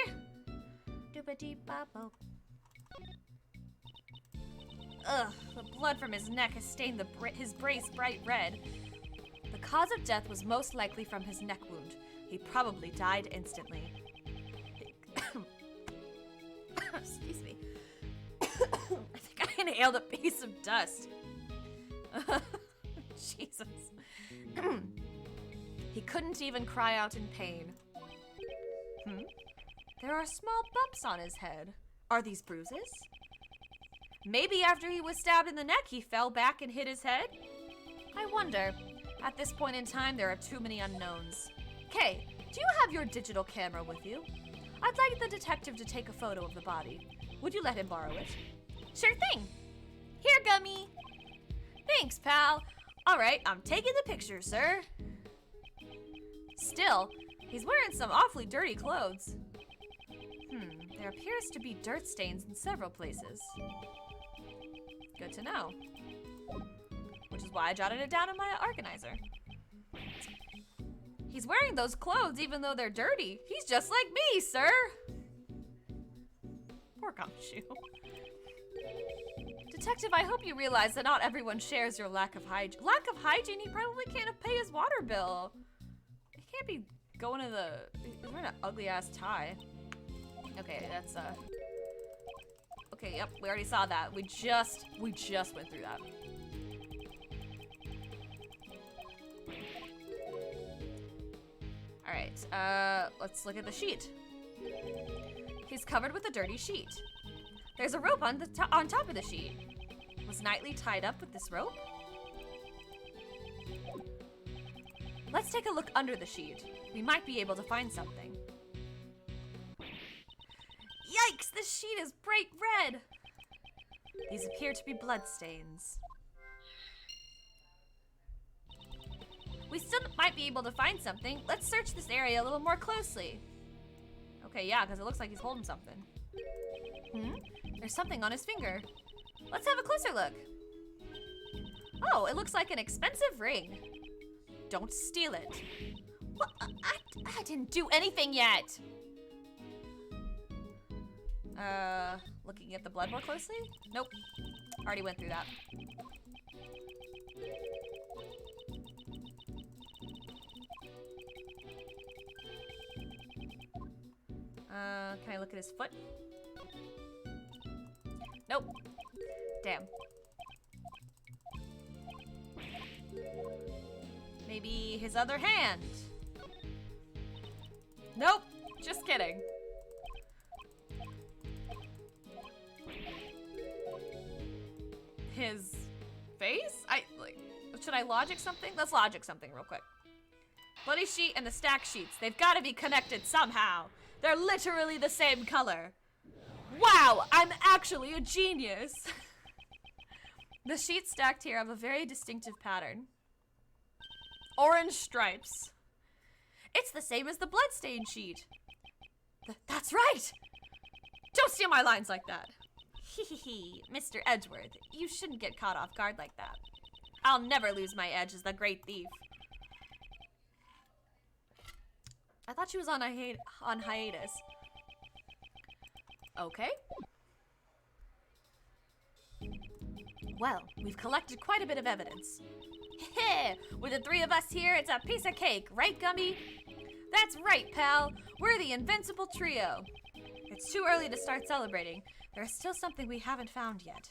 Speaker 1: Ugh, the blood from his neck has stained his brace bright red. The cause of death was most likely from his neck wound. He probably died instantly. Excuse me. I think I inhaled a piece of dust. Jesus. He couldn't even cry out in pain. There are small bumps on his head. Are these bruises? Maybe after he was stabbed in the neck, he fell back and hit his head? I wonder. At this point in time, there are too many unknowns. Kay, do you have your digital camera with you? I'd like the detective to take a photo of the body. Would you let him borrow it? Sure thing. Here, Gummy. Thanks, pal. All right, I'm taking the picture, sir. Still, he's wearing some awfully dirty clothes. There appears to be dirt stains in several places. Good to know. Which is why I jotted it down in my organizer. He's wearing those clothes even though they're dirty. He's just like me, sir. Poor Gumshoe. Detective, I hope you realize that not everyone shares your lack of hygiene. Lack of hygiene? He probably can't pay his water bill. He can't be going to the... He's wearing an ugly-ass tie. Okay, that's, Okay, yep, we already saw that. We just went through that. Alright, let's look at the sheet. He's covered with a dirty sheet. There's a rope on top of the sheet. Was Knightley tied up with this rope? Let's take a look under the sheet. We might be able to find something. Yikes! This sheet is bright red! These appear to be bloodstains. We still might be able to find something. Let's search this area a little more closely. Okay, yeah, because it looks like he's holding something. There's something on his finger. Let's have a closer look. Oh, it looks like an expensive ring. Don't steal it. What? I didn't do anything yet. Looking at the blood more closely? Nope. Already went through that. Can I look at his foot? Nope. Damn. Maybe his other hand. Nope, just kidding. His face? Should I logic something? Let's logic something real quick. Bloody sheet and the stack sheets. They've got to be connected somehow. They're literally the same color. Wow, I'm actually a genius. The sheets stacked here have a very distinctive pattern. Orange stripes. It's the same as the bloodstain sheet. That's right. Don't steal my lines like that. Hee, Mr. Edgeworth, you shouldn't get caught off guard like that. I'll never lose my edge as the great thief. I thought she was on hiatus. Okay. Well, we've collected quite a bit of evidence. Heh! With the three of us here, it's a piece of cake, right, Gummy? That's right, pal. We're the invincible trio. It's too early to start celebrating. There's still something we haven't found yet.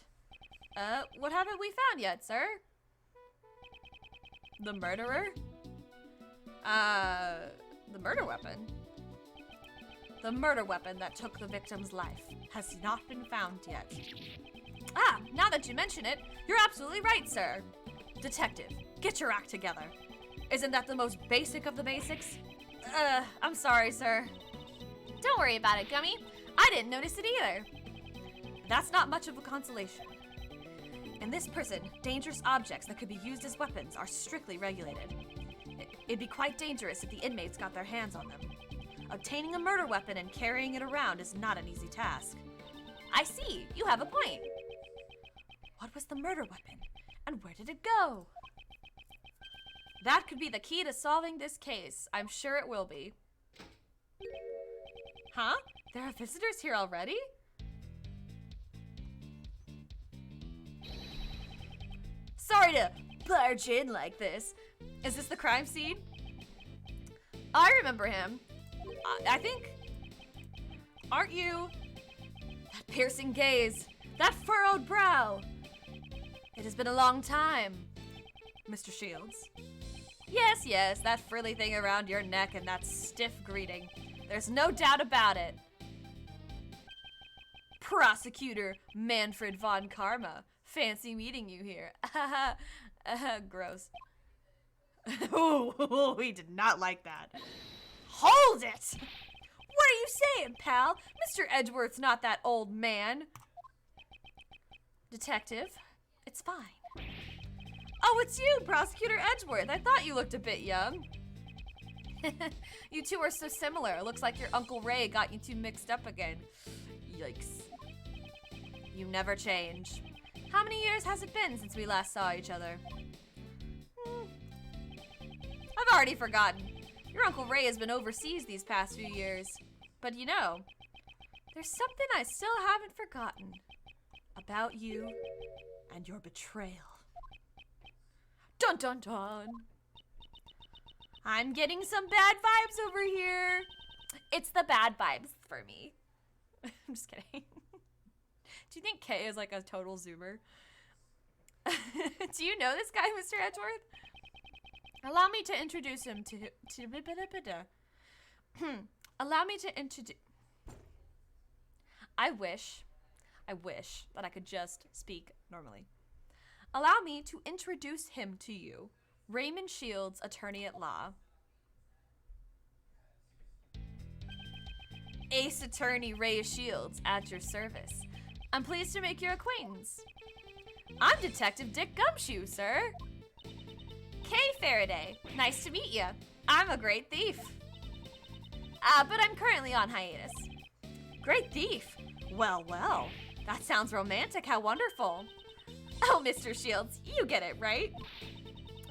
Speaker 1: What haven't we found yet, sir? The murderer? The murder weapon. The murder weapon that took the victim's life has not been found yet. Ah, now that you mention it, you're absolutely right, sir. Detective, get your act together. Isn't that the most basic of the basics? I'm sorry, sir. Don't worry about it, Gummy. I didn't notice it either. That's not much of a consolation. In this prison, dangerous objects that could be used as weapons are strictly regulated. It'd be quite dangerous if the inmates got their hands on them. Obtaining a murder weapon and carrying it around is not an easy task. I see, you have a point. What was the murder weapon, and where did it go? That could be the key to solving this case. I'm sure it will be. Huh? There are visitors here already? Sorry to barge in like this. Is this the crime scene? I remember him. I think... Aren't you? That piercing gaze. That furrowed brow. It has been a long time, Mr. Shields. Yes, that frilly thing around your neck and that stiff greeting. There's no doubt about it. Prosecutor Manfred von Karma. Fancy meeting you here. Gross. Oh, we did not like that. Hold it! What are you saying, pal? Mr. Edgeworth's not that old man. Detective, it's fine. Oh, it's you, Prosecutor Edgeworth. I thought you looked a bit young. You two are so similar. It looks like your Uncle Ray got you two mixed up again. Yikes. You never change. How many years has it been since we last saw each other? I've already forgotten. Your Uncle Ray has been overseas these past few years. But you know, there's something I still haven't forgotten about you and your betrayal. Dun dun dun. I'm getting some bad vibes over here. It's the bad vibes for me. I'm just kidding. Do you think Kay is like a total zoomer? Do you know this guy, Mr. Edgeworth? Allow me to introduce him to Allow me to introduce... I wish that I could just speak normally. Allow me to introduce him to you. Raymond Shields, attorney at law. Ace Attorney Ray Shields, at your service. I'm pleased to make your acquaintance. I'm Detective Dick Gumshoe, sir. Kay Faraday, nice to meet you. I'm a great thief. But I'm currently on hiatus. Great thief? Well, that sounds romantic. How wonderful. Oh, Mr. Shields, you get it, right?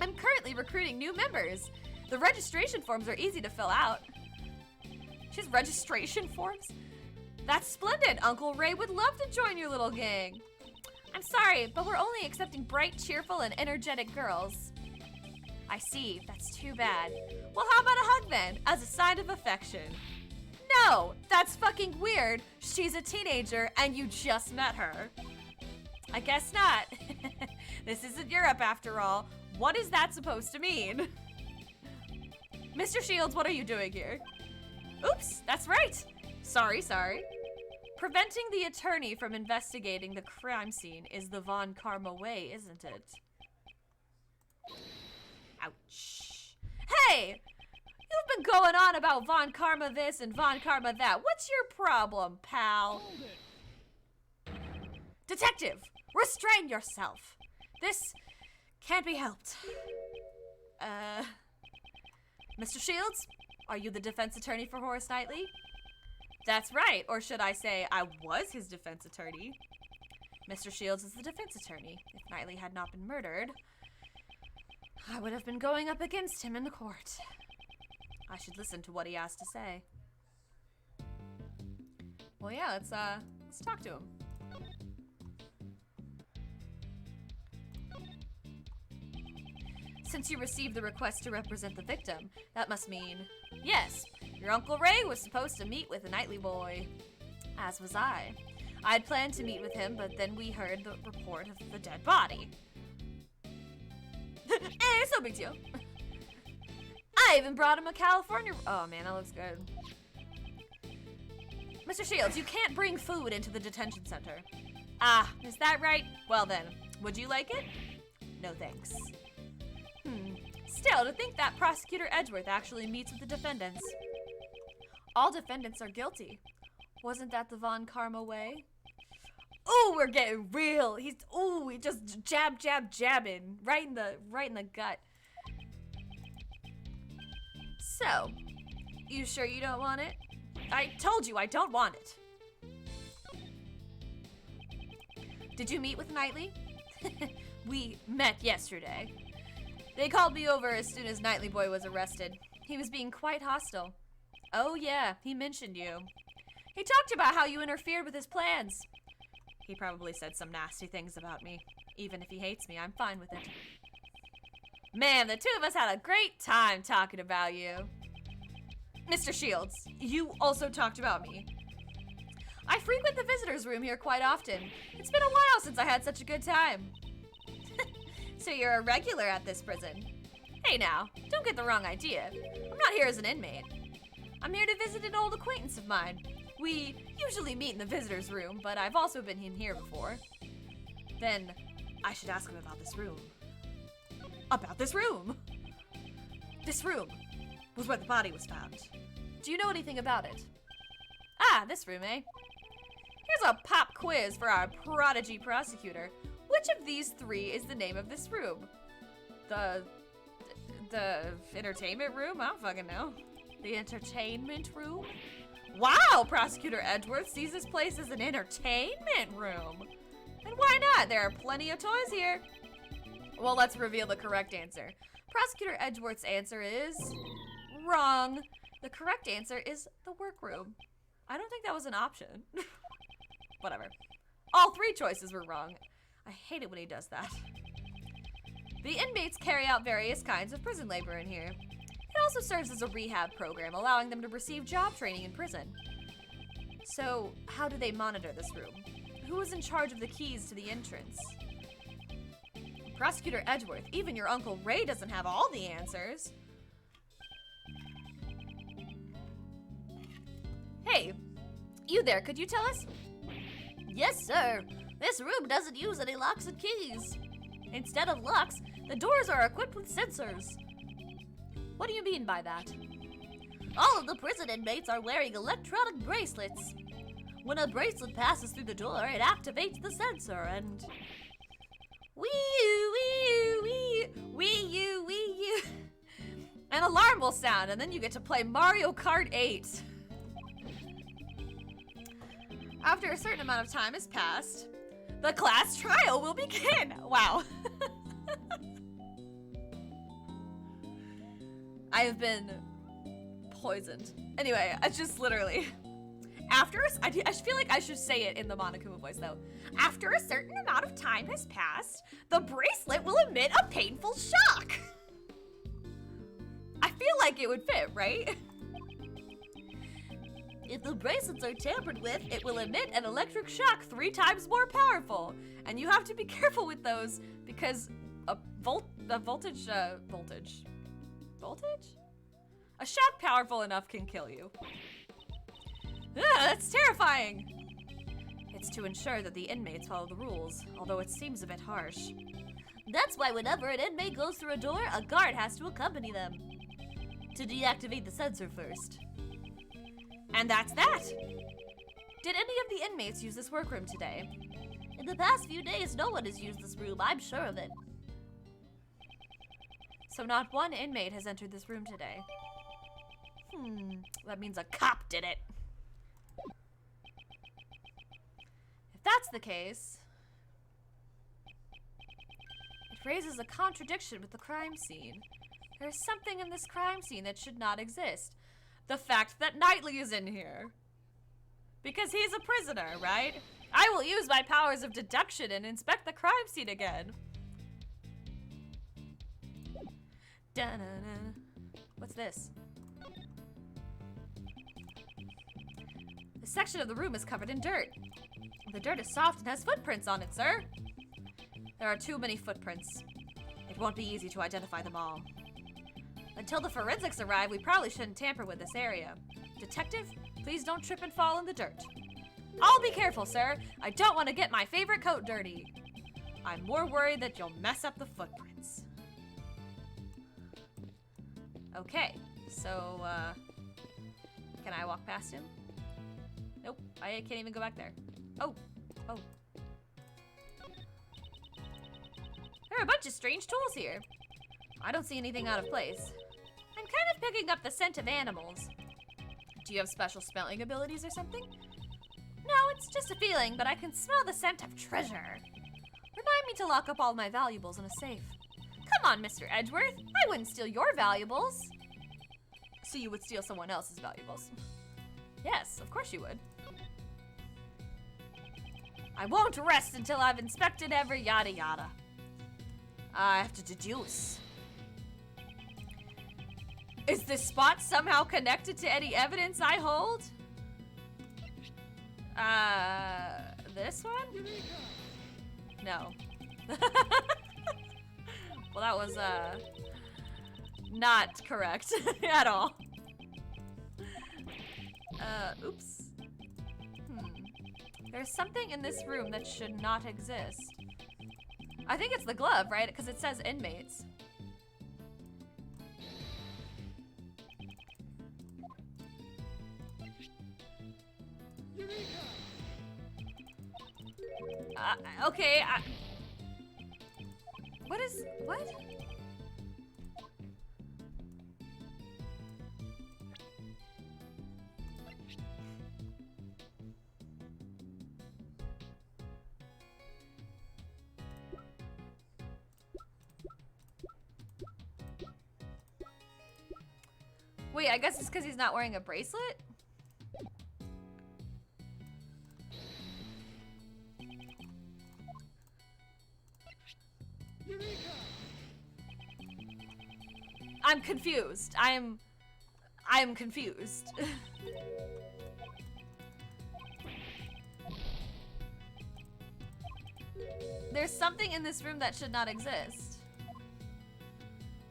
Speaker 1: I'm currently recruiting new members. The registration forms are easy to fill out. She has registration forms? That's splendid. Uncle Ray would love to join your little gang. I'm sorry, but we're only accepting bright, cheerful, and energetic girls. I see. That's too bad. Well, how about a hug then, as a sign of affection? No, that's fucking weird. She's a teenager, and you just met her. I guess not. This isn't Europe after all. What is that supposed to mean? Mr. Shields, what are you doing here? Oops, that's right. Sorry. Preventing the attorney from investigating the crime scene is the Von Karma way, isn't it? Ouch. Hey! You've been going on about Von Karma this and Von Karma that. What's your problem, pal? Detective, restrain yourself. This can't be helped. Mr. Shields, are you the defense attorney for Horace Knightley? That's right, or should I say I was his defense attorney. Mr. Shields is the defense attorney. If Knightley had not been murdered, I would have been going up against him in the court. I should listen to what he has to say. Well, yeah, let's talk to him. Since you received the request to represent the victim, that must mean, yes, your Uncle Ray was supposed to meet with the Knightley boy. As was I. I'd planned to meet with him, but then we heard the report of the dead body. It's no big deal. I even brought him a California. Oh man, that looks good. Mr. Shields, you can't bring food into the detention center. Ah, is that right? Well then, would you like it? No thanks. Still, to think that Prosecutor Edgeworth actually meets with the defendants. All defendants are guilty. Wasn't that the Von Karma way? Ooh, we're getting real. He just jabbing right in the gut. So, you sure you don't want it? I told you I don't want it. Did you meet with Knightley? We met yesterday. They called me over as soon as Knightley boy was arrested. He was being quite hostile. Oh yeah, he mentioned you. He talked about how you interfered with his plans. He probably said some nasty things about me. Even if he hates me, I'm fine with it. Man, the two of us had a great time talking about you. Mr. Shields, you also talked about me. I frequent the visitor's room here quite often. It's been a while since I had such a good time. So you're a regular at this prison. Hey now, don't get the wrong idea. I'm not here as an inmate. I'm here to visit an old acquaintance of mine. We usually meet in the visitor's room, but I've also been in here before. Then I should ask him about this room. About this room? This room was where the body was found. Do you know anything about it? Ah, this room, eh? Here's a pop quiz for our prodigy prosecutor. Which of these three is the name of this room? The entertainment room? I don't fucking know. The entertainment room? Wow, Prosecutor Edgeworth sees this place as an entertainment room. And why not? There are plenty of toys here. Well, let's reveal the correct answer. Prosecutor Edgeworth's answer is wrong. The correct answer is the workroom. I don't think that was an option. Whatever. All three choices were wrong. I hate it when he does that. The inmates carry out various kinds of prison labor in here. It also serves as a rehab program, allowing them to receive job training in prison. So, how do they monitor this room? Who is in charge of the keys to the entrance? Prosecutor Edgeworth, even your Uncle Ray doesn't have all the answers. Hey, you there, could you tell us? Yes, sir. This room doesn't use any locks and keys. Instead of locks, the doors are equipped with sensors. What do you mean by that? All of the prison inmates are wearing electronic bracelets. When a bracelet passes through the door, it activates the sensor and... Wee-oo, wee-oo, wee-oo, wee-oo, wee-oo. An alarm will sound, and then you get to play Mario Kart 8. After a certain amount of time has passed, the class trial will begin. Wow. I have been poisoned. Anyway, I just literally... I feel like I should say it in the Monokuma voice though. After a certain amount of time has passed, the bracelet will emit a painful shock. I feel like it would fit, right? If the bracelets are tampered with, it will emit an electric shock 3 times more powerful. And you have to be careful with those because voltage?
Speaker 2: A shock powerful enough can kill you. That's terrifying! It's to ensure that the inmates follow the rules, although it seems a bit harsh. That's why whenever an inmate goes through a door, a guard has to accompany them. To deactivate the sensor first. And that's that! Did any of the inmates use this workroom today? In the past few days, no one has used this room, I'm sure of it. So not one inmate has entered this room today. That means a cop did it. If that's the case, it raises a contradiction with the crime scene. There's something in this crime scene that should not exist. The fact that Knightley is in here. Because he's a prisoner, right? I will use my powers of deduction and inspect the crime scene again. Da-na-na. What's this? The section of the room is covered in dirt. The dirt is soft and has footprints on it, sir. There are too many footprints. It won't be easy to identify them all. Until the forensics arrive, we probably shouldn't tamper with this area. Detective, please don't trip and fall in the dirt. I'll be careful, sir. I don't want to get my favorite coat dirty. I'm more worried that you'll mess up the footprints. Okay, so, can I walk past him? Nope, I can't even go back there. Oh. There are a bunch of strange tools here. I don't see anything out of place. I'm kind of picking up the scent of animals. Do you have special smelling abilities or something? No, it's just a feeling, but I can smell the scent of treasure. Remind me to lock up all my valuables in a safe. Come on, Mr. Edgeworth. I wouldn't steal your valuables. So you would steal someone else's valuables? Yes, of course you would. I won't rest until I've inspected every yada yada. I have to deduce. Is this spot somehow connected to any evidence I hold? This one? No. Well, that was, not correct at all. Oops. There's something in this room that should not exist. I think it's the glove, right? Because it says inmates. Okay, what? Wait, I guess it's because he's not wearing a bracelet? I'm confused. I'm confused. There's something in this room that should not exist.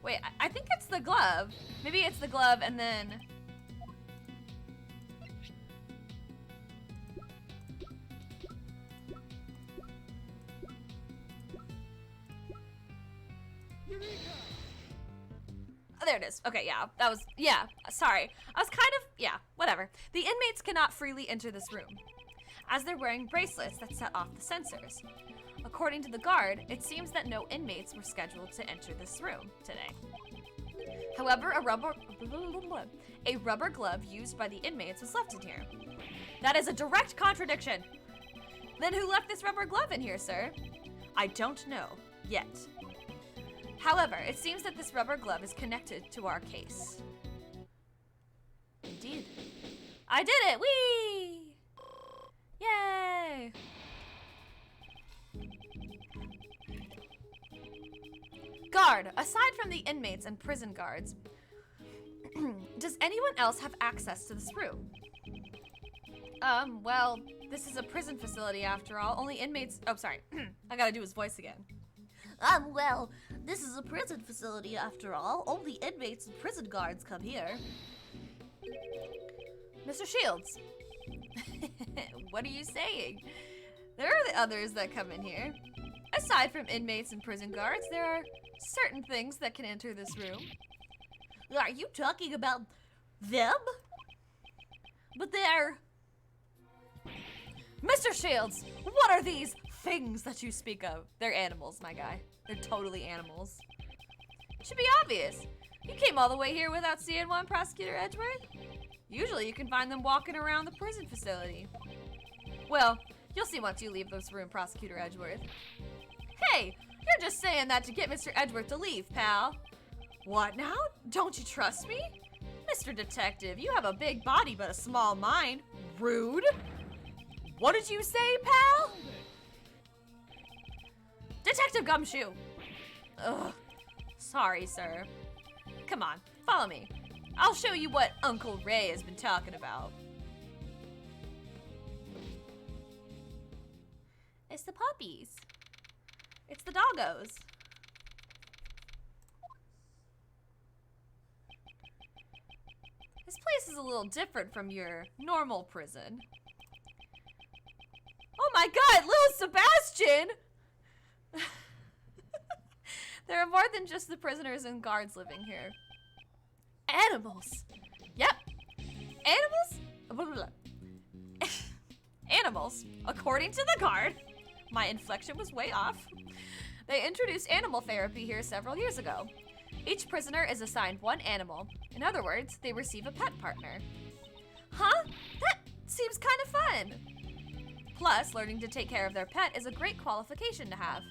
Speaker 2: Wait, I think it's the glove. Maybe it's the glove and then... Oh, there it is. Okay, yeah, that was, yeah, sorry. I was kind of, yeah, whatever. The inmates cannot freely enter this room, as they're wearing bracelets that set off the sensors. According to the guard, it seems that no inmates were scheduled to enter this room today. However, a rubber glove used by the inmates was left in here. That is a direct contradiction. Then who left this rubber glove in here, sir? I don't know, yet. However, it seems that this rubber glove is connected to our case. Indeed. I did it! Whee! Yay! Guard, aside from the inmates and prison guards, does anyone else have access to this room? Well, this is a prison facility after all. Only inmates, oh, sorry. I gotta do his voice again. Well, This is a prison facility after all. Only inmates and prison guards come here.
Speaker 1: Mr. Shields, what are you saying? There are the others that come in here. Aside from inmates and prison guards, there are certain things that can enter this room.
Speaker 2: Are you talking about them? But they're...
Speaker 1: Mr. Shields, what are these things that you speak of? They're animals, my guy. They're totally animals. It should be obvious. You came all the way here without seeing one, Prosecutor Edgeworth? Usually you can find them walking around the prison facility. Well, you'll see once you leave this room, Prosecutor Edgeworth. Hey, you're just saying that to get Mr. Edgeworth to leave, pal. What now? Don't you trust me? Mr. Detective, you have a big body but a small mind. Rude. What did you say, pal? Detective Gumshoe. Ugh. Sorry, sir. Come on, follow me. I'll show you what Uncle Ray has been talking about. It's the puppies. It's the doggos. This place is a little different from your normal prison. Oh my god, little Sebastian! There are more than just the prisoners and guards living here. Animals. Yep. Animals? Animals. According to the guard. My inflection was way off. They introduced animal therapy here several years ago. Each prisoner is assigned one animal. In other words, they receive a pet partner. Huh? That seems kind of fun. Plus, learning to take care of their pet is a great qualification to have.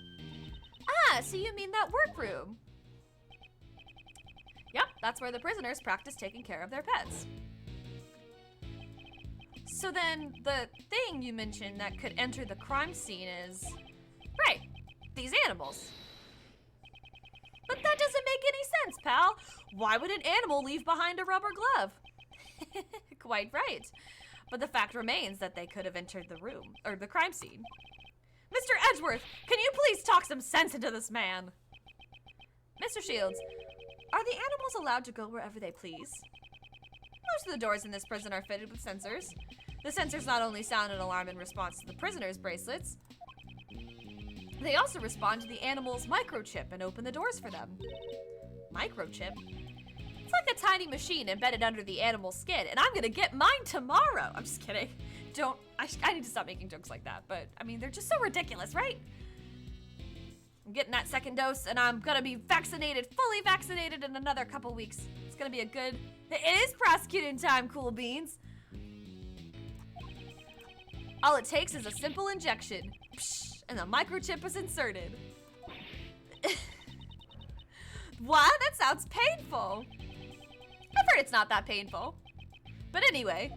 Speaker 1: Ah, so you mean that workroom? Yep, that's where the prisoners practice taking care of their pets. So then, the thing you mentioned that could enter the crime scene is... Right, these animals. But that doesn't make any sense, pal. Why would an animal leave behind a rubber glove? Quite right. But the fact remains that they could have entered the room, or the crime scene. Mr. Edgeworth, can you please talk some sense into this man? Mr. Shields, are the animals allowed to go wherever they please? Most of the doors in this prison are fitted with sensors. The sensors not only sound an alarm in response to the prisoner's bracelets, they also respond to the animal's microchip and open the doors for them. Microchip? It's like a tiny machine embedded under the animal's skin, and I'm gonna get mine tomorrow. I'm just kidding. I need to stop making jokes like that, but I mean, they're just so ridiculous, right? I'm getting that second dose, and I'm gonna be vaccinated, fully vaccinated in another couple weeks. It's gonna be a good... It is prosecuting time, cool beans. All it takes is a simple injection. Psh, and the microchip is inserted. What? That sounds painful. I've heard it's not that painful. But anyway,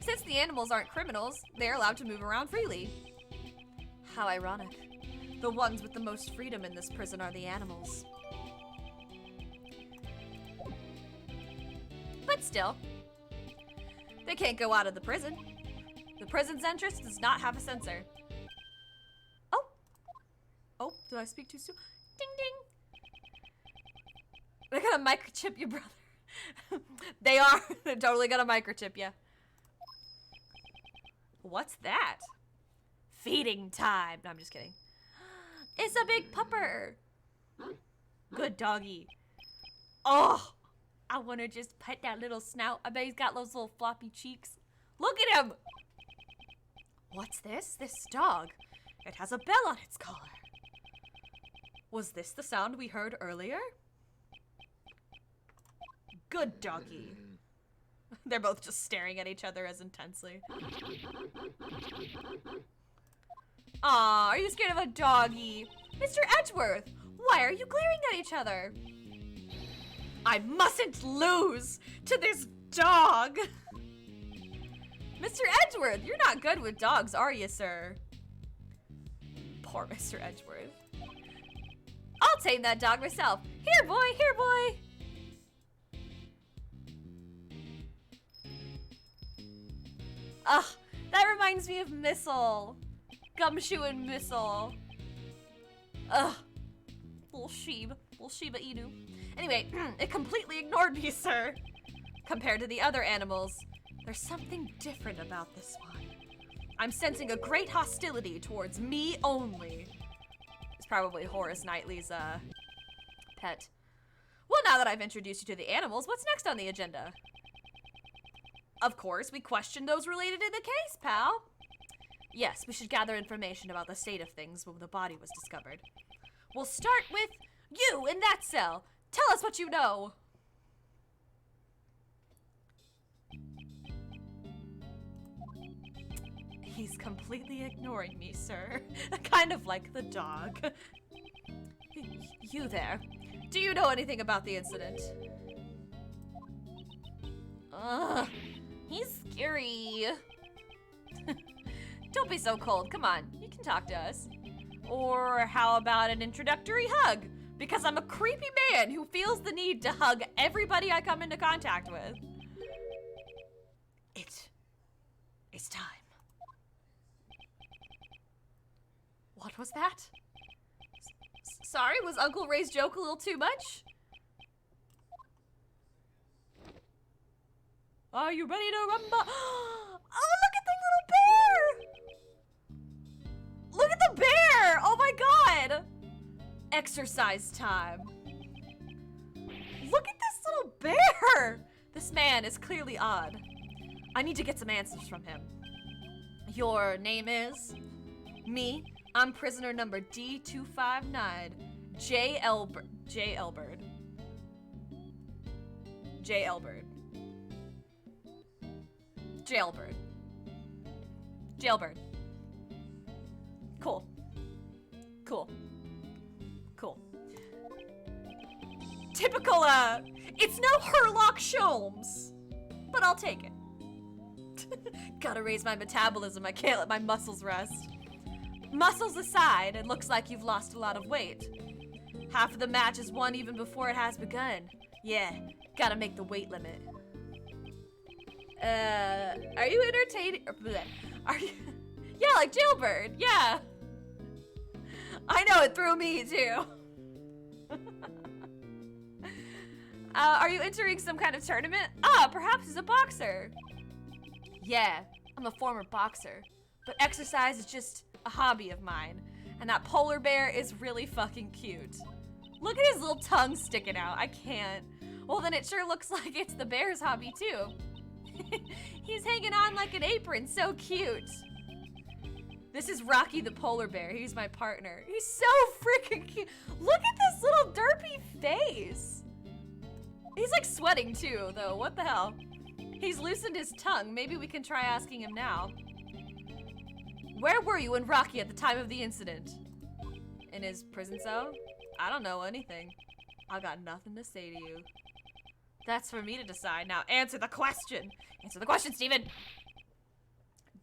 Speaker 1: since the animals aren't criminals, they're allowed to move around freely. How ironic. The ones with the most freedom in this prison are the animals. But still, they can't go out of the prison. The prison's entrance does not have a sensor. Oh, did I speak too soon? Ding ding. They're gonna microchip you, brother. They are. They're totally gonna microchip you. What's that? Feeding time. No, I'm just kidding. It's a big pupper. Good doggy. Oh, I want to just pet that little snout. I bet he's got those little floppy cheeks. Look at him. What's this? This dog. It has a bell on its collar. Was this the sound we heard earlier? Good doggy. They're both just staring at each other as intensely. Aw, are you scared of a doggy? Mr. Edgeworth, why are you glaring at each other? I mustn't lose to this dog. Mr. Edgeworth, you're not good with dogs, are you, sir? Poor Mr. Edgeworth. I'll tame that dog myself. Here, boy, here, boy. Ugh, that reminds me of Missile. Gumshoe and Missile. Ugh,
Speaker 2: Little Shiba Inu. Anyway, it completely ignored me, sir. Compared to the other animals, there's something different about this one. I'm sensing a great hostility towards me only. It's probably Horace Knightley's, pet. Well, now that I've introduced you to the animals, what's next on the agenda? Of course, we questioned those related to the case, pal. Yes, we should gather information about the state of things when the body was discovered. We'll start with you in that cell. Tell us what you know. He's completely ignoring me, sir. Kind of like the dog. You there. Do you know anything about the incident? Ugh, he's scary. Don't be so cold. Come on, you can talk to us. Or how about an introductory hug? Because I'm a creepy man who feels the need to hug everybody I come into contact with. It's time. What was that? Sorry, was Uncle Ray's joke a little too much? Are you ready to rumble? Oh, look at the little bear! Look at the bear! Oh my god! Exercise time. Look at this little bear! This man is clearly odd. I need to get some answers from him. Your name is? Me? I'm prisoner number D259. J. Elbird. Jailbird. Cool. Typical, it's no Herlock Sholmes, but I'll take it. Gotta raise my metabolism. I can't let my muscles rest. Muscles aside, it looks like you've lost a lot of weight. Half of the match is won even before it has begun. Yeah, gotta make the weight limit. Are you entertaining? Are you? Yeah, like Jailbird. Yeah. I know, it threw me too. Are you entering some kind of tournament? Perhaps as a boxer. Yeah, I'm a former boxer, but exercise is just a hobby of mine, and that polar bear is really fucking cute. Look at his little tongue sticking out. I can't. Well, then it sure looks like it's the bear's hobby too. He's hanging on like an apron. So cute. This is Rocky the polar bear. He's my partner. He's so freaking cute. Look at this little derpy face. He's like sweating too, though. What the hell? He's loosened his tongue. Maybe we can try asking him now. Where were you and Rocky at the time of the incident? In his prison cell? I don't know anything. I got nothing to say to you. That's for me to decide. Now answer the question. Answer the question, Steven.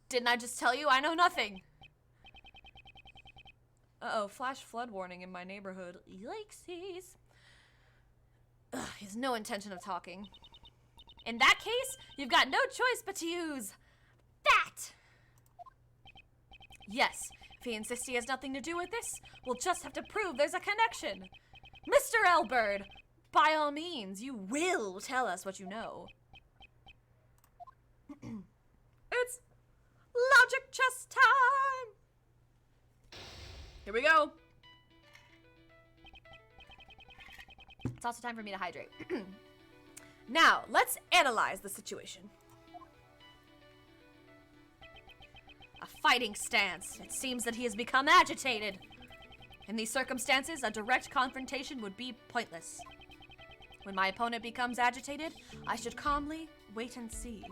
Speaker 2: Didn't I just tell you I know nothing? Uh-oh, flash flood warning in my neighborhood. Yikesies. Ugh, he has no intention of talking. In that case, you've got no choice but to use that. Yes, if he insists he has nothing to do with this, we'll just have to prove there's a connection. Mr. Elbird, by all means, you will tell us what you know. It's logic chess time! Here we go. It's also time for me to hydrate. Now, let's analyze the situation. A fighting stance. It seems that he has become agitated. In these circumstances, a direct confrontation would be pointless. When my opponent becomes agitated, I should calmly wait and see.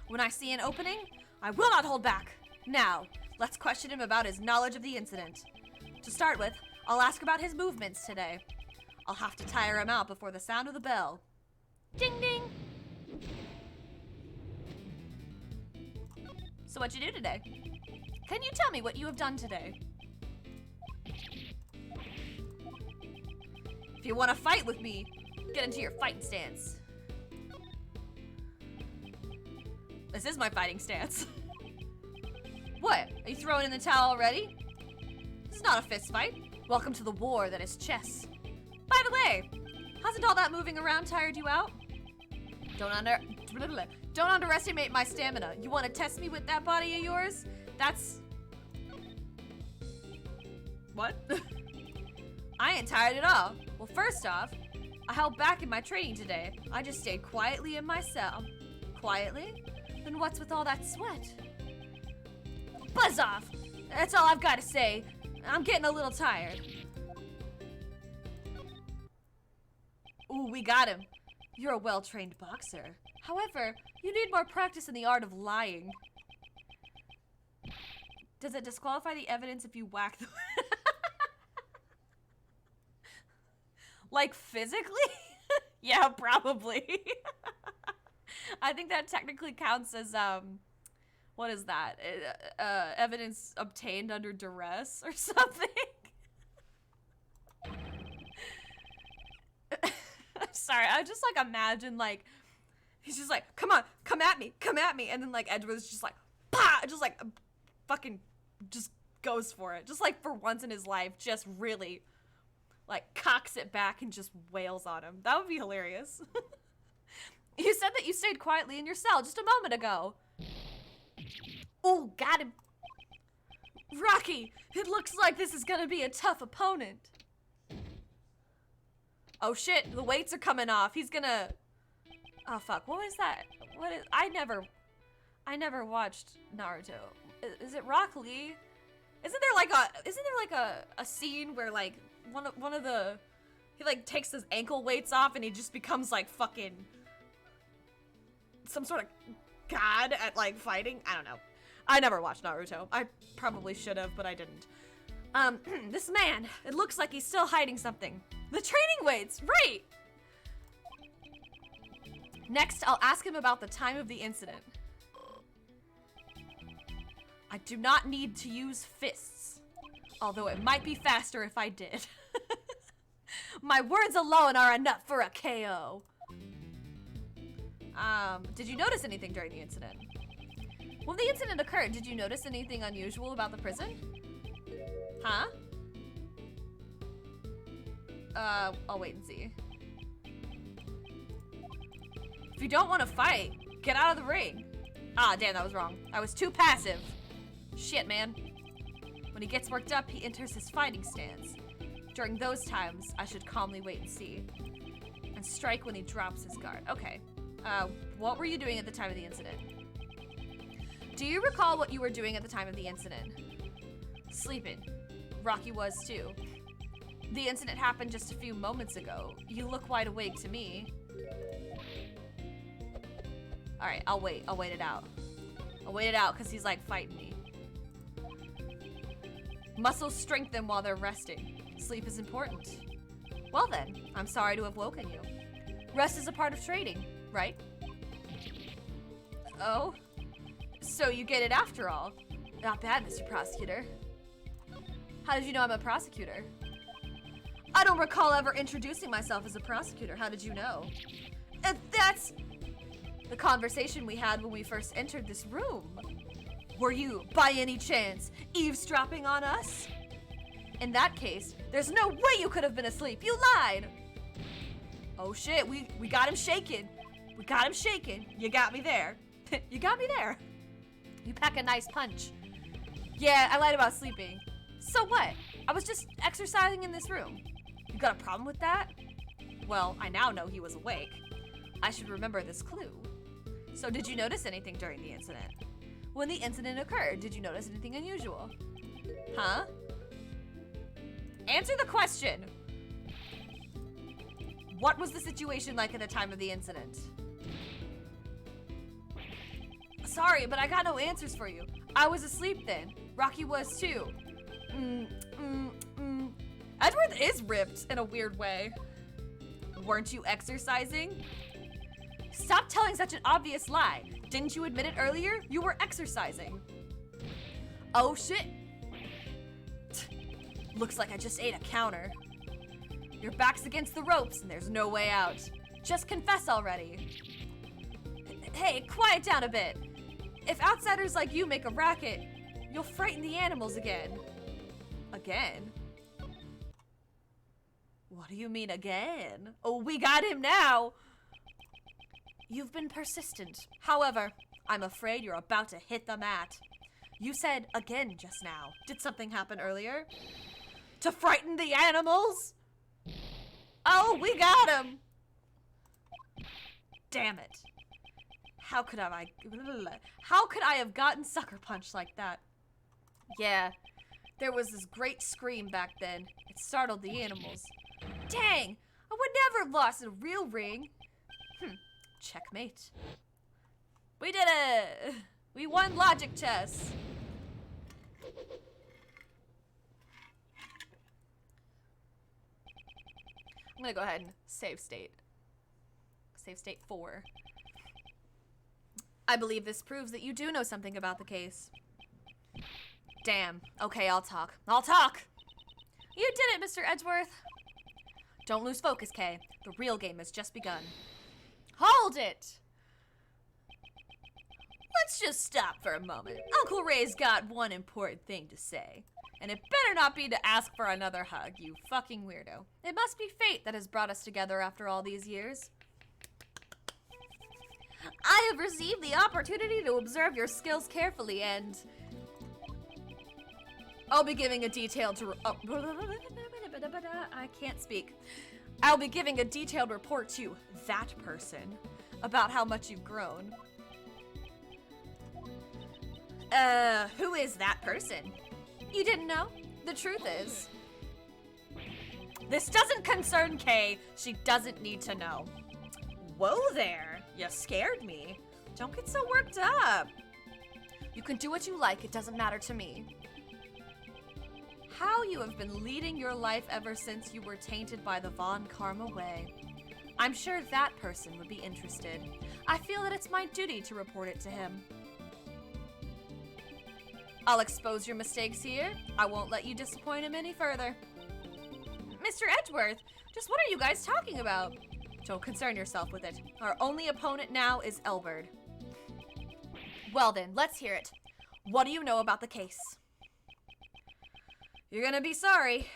Speaker 2: When I see an opening, I will not hold back. Now, let's question him about his knowledge of the incident. To start with, I'll ask about his movements today. I'll have to tire him out before the sound of the bell. Ding ding! So what'd you do today? Can you tell me what you have done today? If you want to fight with me, get into your fighting stance. This is my fighting stance. What? Are you throwing in the towel already? It's not a fist fight. Welcome to the war that is chess. By the way, hasn't all that moving around tired you out? Don't underestimate my stamina. You want to test me with that body of yours? That's... What? I ain't tired at all. Well, first off, I held back in my training today. I just stayed quietly in my cell. Quietly? Then what's with all that sweat? Buzz off! That's all I've got to say. I'm getting a little tired. Ooh, we got him. You're a well-trained boxer. However, you need more practice in the art of lying. Does it disqualify the evidence if you whack the... Like, physically? Yeah, probably. I think that technically counts as, what is that? Evidence obtained under duress or something? Sorry, I just, like, imagine, like, he's just like, come on, come at me, and then, like, Edward's just like, pah, just, like, fucking just goes for it. Just, like, for once in his life, just really, like, cocks it back and just wails on him. That would be hilarious. You said that you stayed quietly in your cell just a moment ago. Oh, got him. Rocky, it looks like this is gonna be a tough opponent. Oh shit, the weights are coming off. He's gonna... Oh fuck, what was that? What is... I never watched Naruto. Is it Rock Lee? Isn't there like a scene where like one of the... He like takes his ankle weights off and he just becomes like fucking... some sort of god at like fighting? I don't know. I never watched Naruto. I probably should have, but I didn't. This man, it looks like he's still hiding something. The training weights, right! Next, I'll ask him about the time of the incident. I do not need to use fists, although it might be faster if I did. My words alone are enough for a KO. Did you notice anything during the incident? When the incident occurred, did you notice anything unusual about the prison? Huh? I'll wait and see. If you don't want to fight, get out of the ring. Ah, damn, that was wrong. I was too passive. Shit, man. When he gets worked up, he enters his fighting stance. During those times, I should calmly wait and see. And strike when he drops his guard. Okay. What were you doing at the time of the incident? Do you recall what you were doing at the time of the incident? Sleeping. Rocky was too. The incident happened just a few moments ago. You look wide awake to me. Alright, I'll wait it out. I'll wait it out because he's like fighting me. Muscles strengthen while they're resting. Sleep is important. Well then, I'm sorry to have woken you. Rest is a part of training, right? Oh? So you get it after all. Not bad, Mr. Prosecutor. How did you know I'm a prosecutor? I don't recall ever introducing myself as a prosecutor. How did you know? That's the conversation we had when we first entered this room. Were you, by any chance, eavesdropping on us? In that case, there's no way you could have been asleep. You lied! Oh shit, we got him shaking. We got him shaking. You got me there. You got me there. You pack a nice punch. Yeah, I lied about sleeping. So what? I was just exercising in this room. You got a problem with that? Well, I now know he was awake. I should remember this clue. So did you notice anything during the incident? When the incident occurred, did you notice anything unusual? Huh? Answer the question. What was the situation like at the time of the incident? Sorry, but I got no answers for you. I was asleep then. Rocky was too. Edward is ripped in a weird way. Weren't you exercising? Stop telling such an obvious lie. Didn't you admit it earlier? You were exercising. Oh shit. Looks like I just ate a counter. Your back's against the ropes and there's no way out. Just confess already. Hey, quiet down a bit. If outsiders like you make a racket, you'll frighten the animals again. Again? do you mean again? Oh, we got him now. You've been persistent. However, I'm afraid you're about to hit the mat. You said again just now. Did something happen earlier? To frighten the animals? Oh, we got him. Damn it. How could I have gotten sucker punched like that? Yeah, there was this great scream back then. It startled the animals. Dang, I would never have lost a real ring. Checkmate. We did it! We won logic chess. I'm gonna go ahead and save state. Save state 4. I believe this proves that you do know something about the case. Damn. Okay, I'll talk. I'll talk! You did it, Mr. Edgeworth. Don't lose focus, Kay. The real game has just begun. Hold it! Let's just stop for a moment. Uncle Ray's got one important thing to say. And it better not be to ask for another hug, you fucking weirdo. It must be fate that has brought us together after all these years. I have received the opportunity to observe your skills carefully and... I'll be giving a detailed... I can't speak. I'll be giving a detailed report to that person about how much you've grown. Who is that person? You didn't know? The truth is... This doesn't concern Kay. She doesn't need to know. Whoa there. You scared me. Don't get so worked up. You can do what you like. It doesn't matter to me. How you have been leading your life ever since you were tainted by the Von Karma way. I'm sure that person would be interested. I feel that it's my duty to report it to him. I'll expose your mistakes here. I won't let you disappoint him any further. Mr. Edgeworth, just what are you guys talking about? Don't concern yourself with it. Our only opponent now is Elbert. Well then, let's hear it. What do you know about the case? You're gonna be sorry.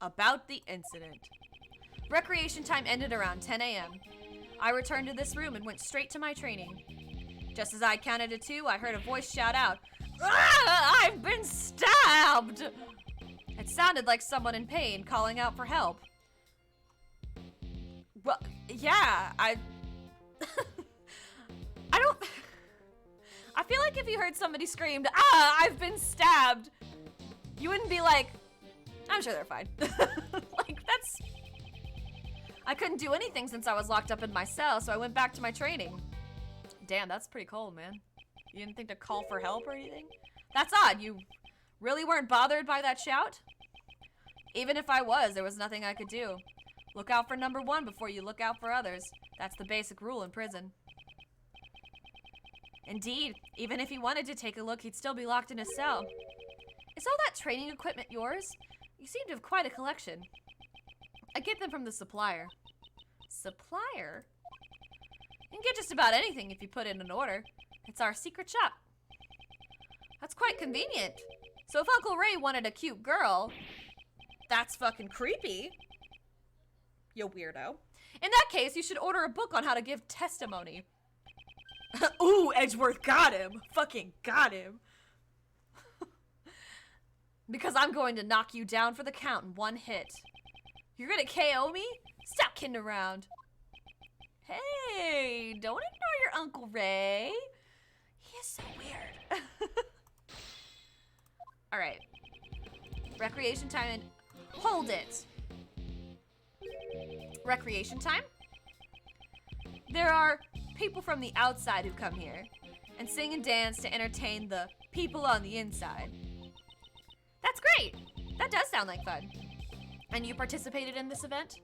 Speaker 2: About the incident. Recreation time ended around 10 a.m. I returned to this room and went straight to my training. Just as I counted to 2, I heard a voice shout out, "Ah, I've been stabbed!" It sounded like someone in pain calling out for help. Well, yeah, I feel like if you heard somebody screamed, "Ah, I've been stabbed," you wouldn't be like, I'm sure they're fine. Like, that's... I couldn't do anything since I was locked up in my cell, so I went back to my training. Damn, that's pretty cold, man. You didn't think to call for help or anything? That's odd. You really weren't bothered by that shout? Even if I was, there was nothing I could do. Look out for number 1 before you look out for others. That's the basic rule in prison. Indeed, even if he wanted to take a look, he'd still be locked in his cell. Is all that training equipment yours? You seem to have quite a collection. I get them from the supplier. Supplier? You can get just about anything if you put in an order. It's our secret shop. That's quite convenient. So if Uncle Ray wanted a cute girl, that's fucking creepy. You weirdo. In that case, you should order a book on how to give testimony. Ooh, Edgeworth got him. Fucking got him. Because I'm going to knock you down for the count in 1 hit. You're gonna KO me? Stop kidding around. Hey, don't ignore your Uncle Ray. He is so weird. Alright. Recreation time and... Hold it. Recreation time? There are people from the outside who come here and sing and dance to entertain the people on the inside. That's great. That does sound like fun. And you participated in this event?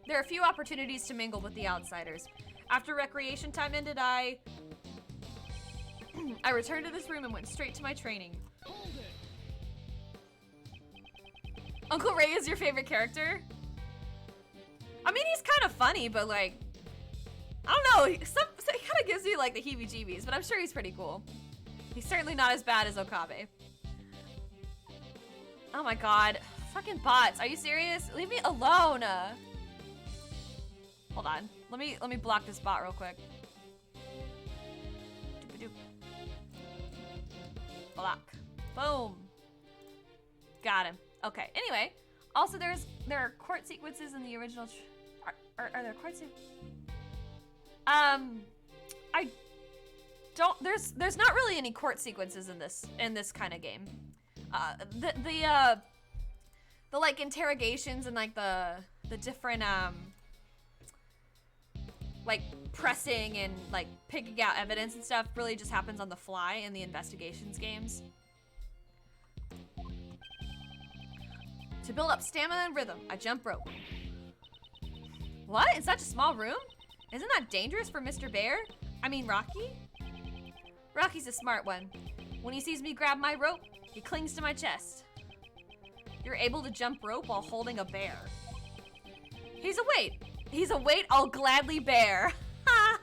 Speaker 2: There are a few opportunities to mingle with the outsiders. After recreation time ended, I returned to this room and went straight to my training. Uncle Ray is your favorite character? I mean, he's kind of funny, but like, I don't know, he kind of gives me like the heebie-jeebies, but I'm sure he's pretty cool. He's certainly not as bad as Okabe. Oh my god. Fucking bots. Are you serious? Leave me alone. Hold on. Let me block this bot real quick. Doop-a-doop. Block. Boom. Got him. Okay. Anyway, also there are court sequences in the original. Are there court sequences? I don't. There's not really any court sequences in this kind of game. The like interrogations and like the different like pressing and like picking out evidence and stuff really just happens on the fly in the investigations games. To build up stamina and rhythm, I jump rope. What? In such a small room? Isn't that dangerous for Mr. Bear? I mean, Rocky? Rocky's a smart one. When he sees me grab my rope, he clings to my chest. You're able to jump rope while holding a bear. He's a weight. He's a weight I'll gladly bear. Ha!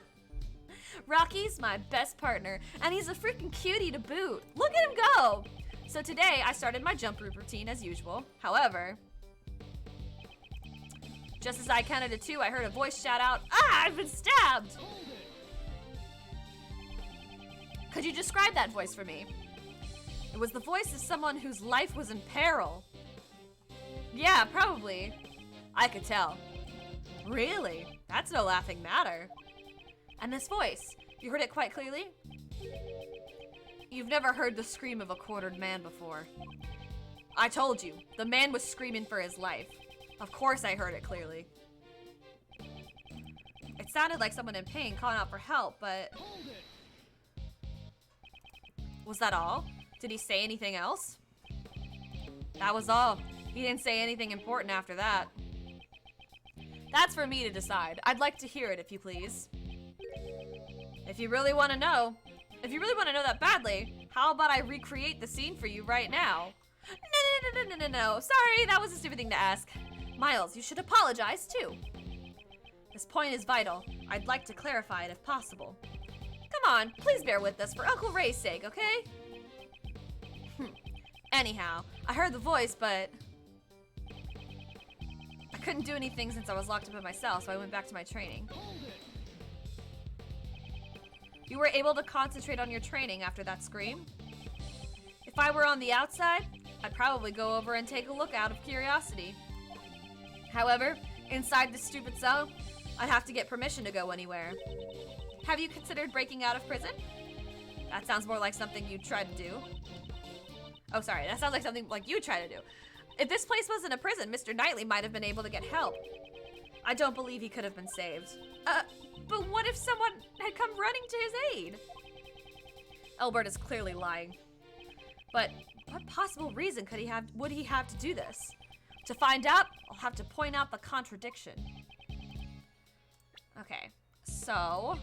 Speaker 2: Rocky's my best partner, and he's a freaking cutie to boot. Look at him go! So today, I started my jump rope routine as usual. However, just as I counted to 2, I heard a voice shout out, "Ah, I've been stabbed!" Could you describe that voice for me? It was the voice of someone whose life was in peril. Yeah, probably. I could tell. Really? That's no laughing matter. And this voice, you heard it quite clearly? You've never heard the scream of a quartered man before. I told you, the man was screaming for his life. Of course I heard it clearly. It sounded like someone in pain calling out for help, but... Was that all? Did he say anything else? That was all. He didn't say anything important after that. That's for me to decide. I'd like to hear it, if you please. If you really want to know that badly, how about I recreate the scene for you right now? No. Sorry, that was a stupid thing to ask. Miles, you should apologize too. This point is vital. I'd like to clarify it if possible. Come on, please bear with us for Uncle Ray's sake, okay? Anyhow, I heard the voice, but I couldn't do anything since I was locked up in my cell, so I went back to my training. You were able to concentrate on your training after that scream? If I were on the outside, I'd probably go over and take a look out of curiosity. However, inside this stupid cell, I'd have to get permission to go anywhere. Have you considered breaking out of prison? That sounds more like something you'd try to do. Oh, sorry, that sounds like something like you'd try to do. If this place wasn't a prison, Mr. Knightley might have been able to get help. I don't believe he could have been saved. But what if someone had come running to his aid? Elbert is clearly lying. But what possible reason would he have to do this? To find out, I'll have to point out the contradiction. Okay, so...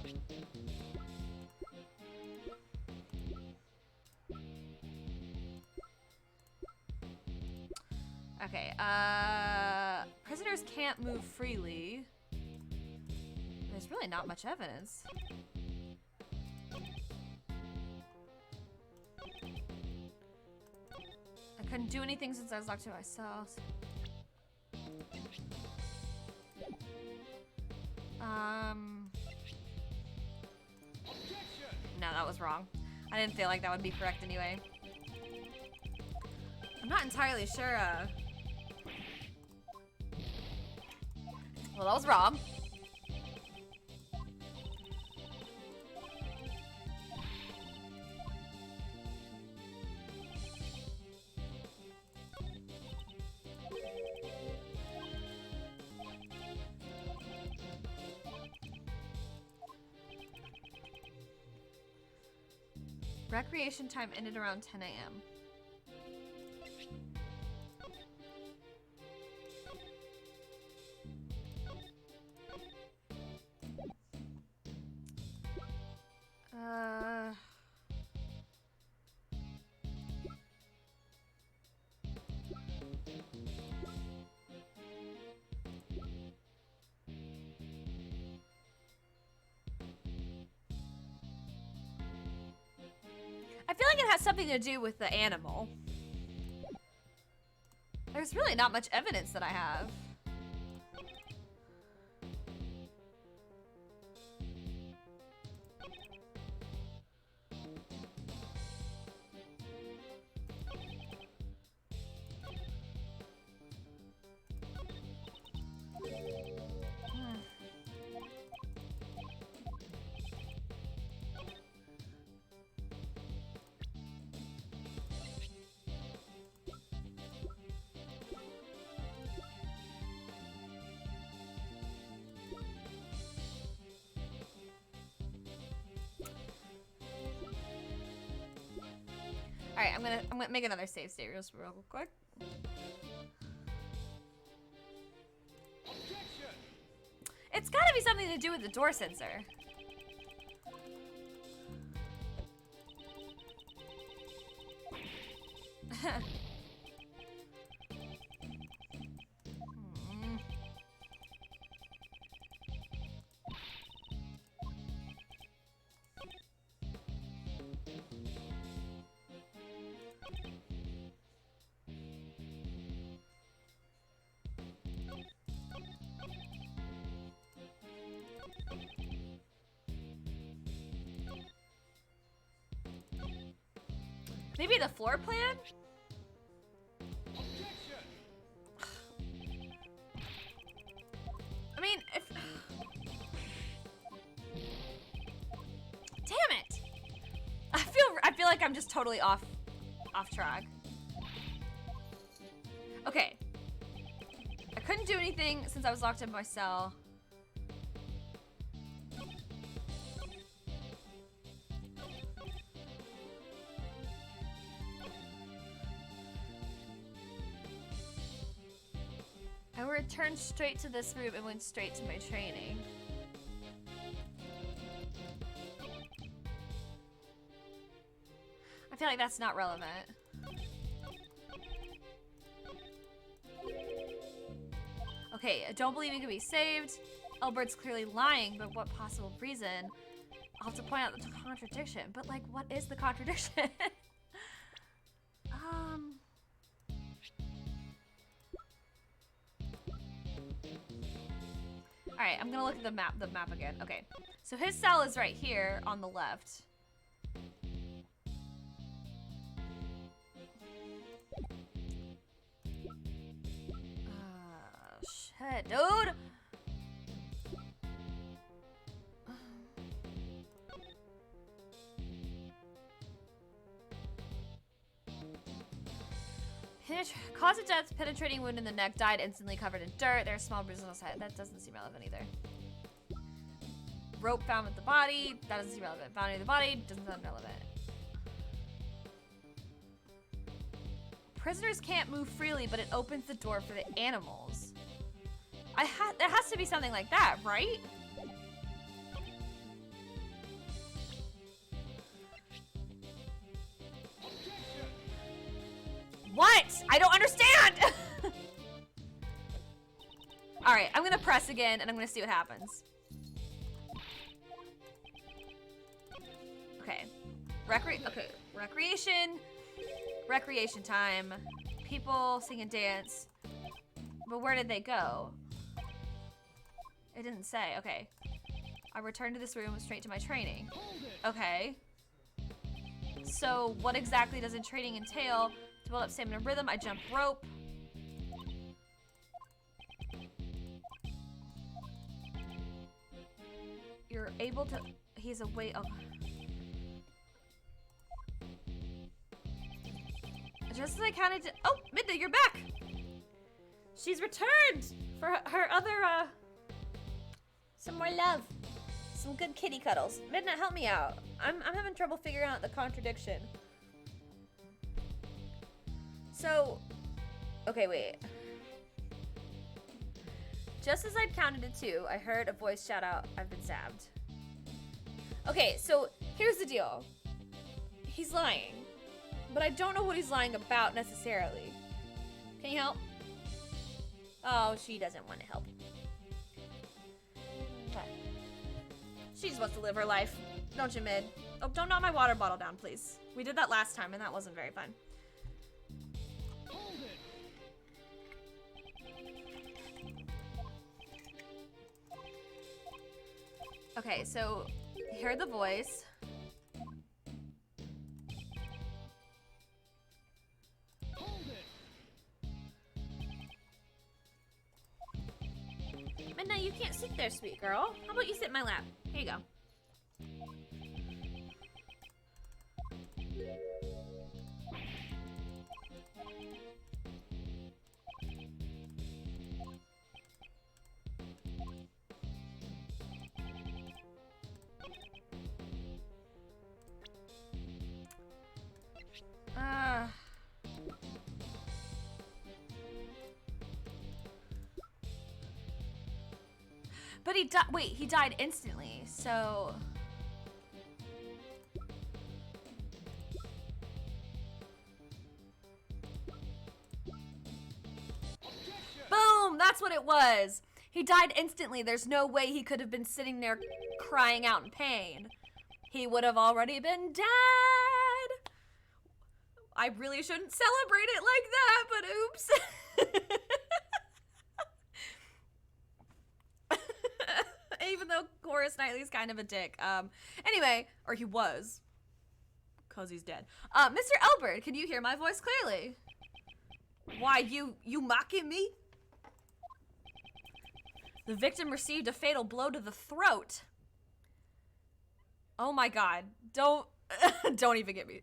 Speaker 2: Okay, prisoners can't move freely. There's really not much evidence. I couldn't do anything since I was locked to myself. No, that was wrong. I didn't feel like that would be correct anyway. I'm not entirely sure, well, that was wrong. Recreation time ended around 10 a.m. I feel like it has something to do with the animal. There's really not much evidence that I have. All right, I'm gonna make another save state real quick. It's gotta be something to do with the door sensor. Maybe the floor plan? I mean, if... Damn it! I feel like I'm just totally off track. Okay. I couldn't do anything since I was locked in my cell. I returned straight to this room and went straight to my training. I feel like that's not relevant. Okay, I don't believe he can be saved. Albert's clearly lying, but what possible reason? I'll have to point out the contradiction. But like, what is the contradiction? Alright, I'm gonna look at the map again. Okay, so his cell is right here on the left. Shit, dude! Cause of death, penetrating wound in the neck, died instantly covered in dirt. There are small bruises on his head. That doesn't seem relevant either. Rope found with the body. That doesn't seem relevant. Found near the body. Doesn't sound relevant. Prisoners can't move freely, but it opens the door for the animals. There has to be something like that, right? What? I don't understand! Alright, I'm gonna press again and I'm gonna see what happens. Okay. Recreation time. People sing and dance. But where did they go? It didn't say. Okay. I returned to this room straight to my training. Okay. So what exactly does training entail? To build up stamina rhythm, I jump rope. You're able to... He's away... Oh. Just as I counted to... Oh, Midna, you're back! She's returned for her other, some more love. Some good kitty cuddles. Midna, help me out. I'm having trouble figuring out the contradiction. So, okay, wait. Just as I'd counted to 2, I heard a voice shout out, "I've been stabbed." Okay, so here's the deal. He's lying, but I don't know what he's lying about necessarily. Can you help? Oh, she doesn't want to help. Okay. She just wants to live her life. Don't you, Mid? Oh, don't knock my water bottle down, please. We did that last time, and that wasn't very fun. Okay, so you heard the voice. Midnight, you can't sit there, sweet girl. How about you sit in my lap? Here you go. But he died. Wait, he died instantly. So. Boom! That's what it was. He died instantly. There's no way he could have been sitting there crying out in pain. He would have already been dead. I really shouldn't celebrate it like that, but oops. Even though Horace Knightley's kind of a dick. Anyway, or he was. Because he's dead. Mr. Elbert, can you hear my voice clearly? Why, you mocking me? The victim received a fatal blow to the throat. Oh my god. Don't even get me.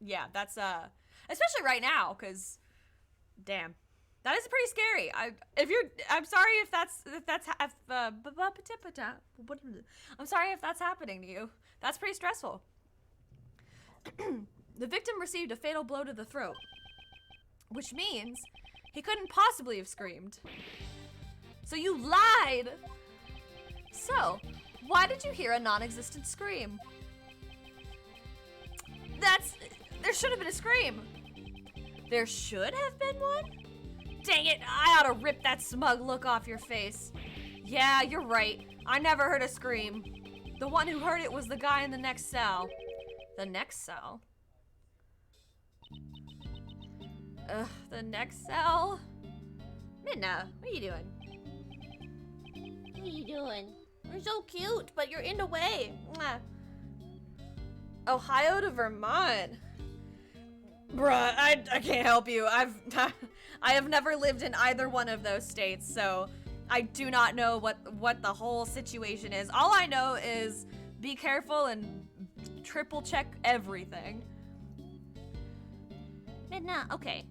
Speaker 2: Yeah, that's, especially right now, because, damn. That is pretty scary. I'm sorry if I'm sorry if that's happening to you. That's pretty stressful. The victim received a fatal blow to the throat, which means he couldn't possibly have screamed. So you lied. So, why did you hear a non-existent scream? There should have been a scream. There should have been one? Dang it, I ought to rip that smug look off your face. Yeah, you're right. I never heard a scream. The one who heard it was the guy in the next cell. The next cell? Ugh, the next cell? Midna, what are you doing?
Speaker 3: What are you doing? You're so cute, but you're in the way.
Speaker 2: Mwah. Ohio to Vermont. Bruh, I can't help you. I have never lived in either one of those states, so I do not know what the whole situation is. All I know is be careful and triple check everything.
Speaker 3: Midna, okay.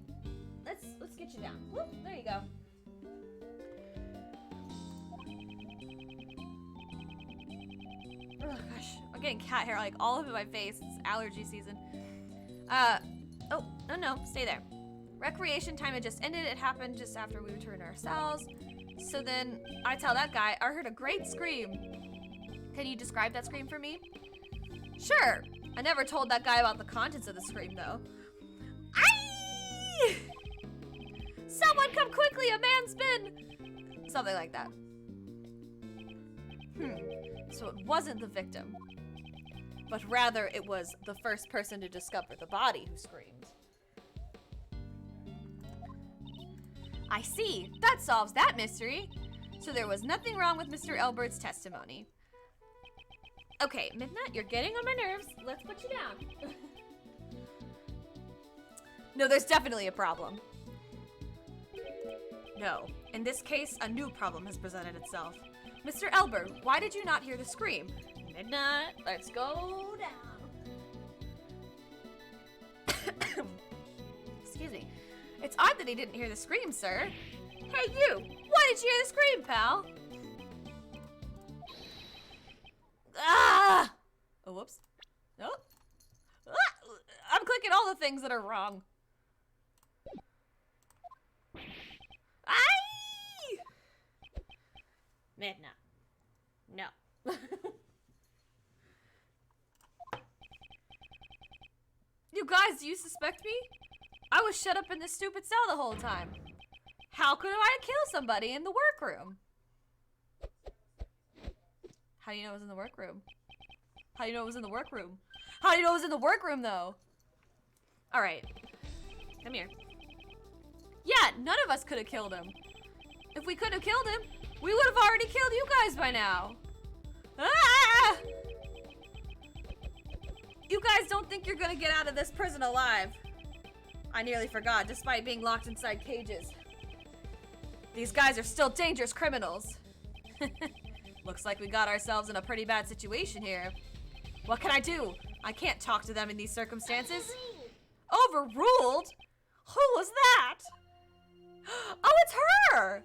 Speaker 3: Let's get you down.
Speaker 2: Whoop, there you go. Oh gosh, I'm getting cat hair like all over my face. It's allergy season. Oh, no, stay there. Recreation time had just ended. It happened just after we returned to our cells. So then I tell that guy, I heard a great scream. Can you describe that scream for me? Sure. I never told that guy about the contents of the scream, though. Aye! Someone come quickly, a man's been... Something like that. So it wasn't the victim, but rather it was the first person to discover the body who screamed. I see. That solves that mystery. So there was nothing wrong with Mr. Elbert's testimony. Okay, Midnight, you're getting on my nerves. Let's put you down. No, there's definitely a problem. No. In this case, a new problem has presented itself. Mr. Elbert, why did you not hear the scream? Midnight, let's go down. Excuse me. It's odd that he didn't hear the scream, sir. Hey, you! Why did you hear the scream, pal? Ah! Oh, whoops. Oh. Ah! I'm clicking all the things that are wrong. Aye!
Speaker 3: Midna. No.
Speaker 2: You guys, do you suspect me? I was shut up in this stupid cell the whole time. How could I kill somebody in the workroom? How do you know it was in the workroom? How do you know it was in the workroom? How do you know it was in the workroom, though? Alright. Come here. Yeah, none of us could have killed him. If we could have killed him, we would have already killed you guys by now. Ah! You guys don't think you're gonna get out of this prison alive. I nearly forgot, despite being locked inside cages. These guys are still dangerous criminals. Looks like we got ourselves in a pretty bad situation here. What can I do? I can't talk to them in these circumstances. Overruled? Who was that? Oh, it's her!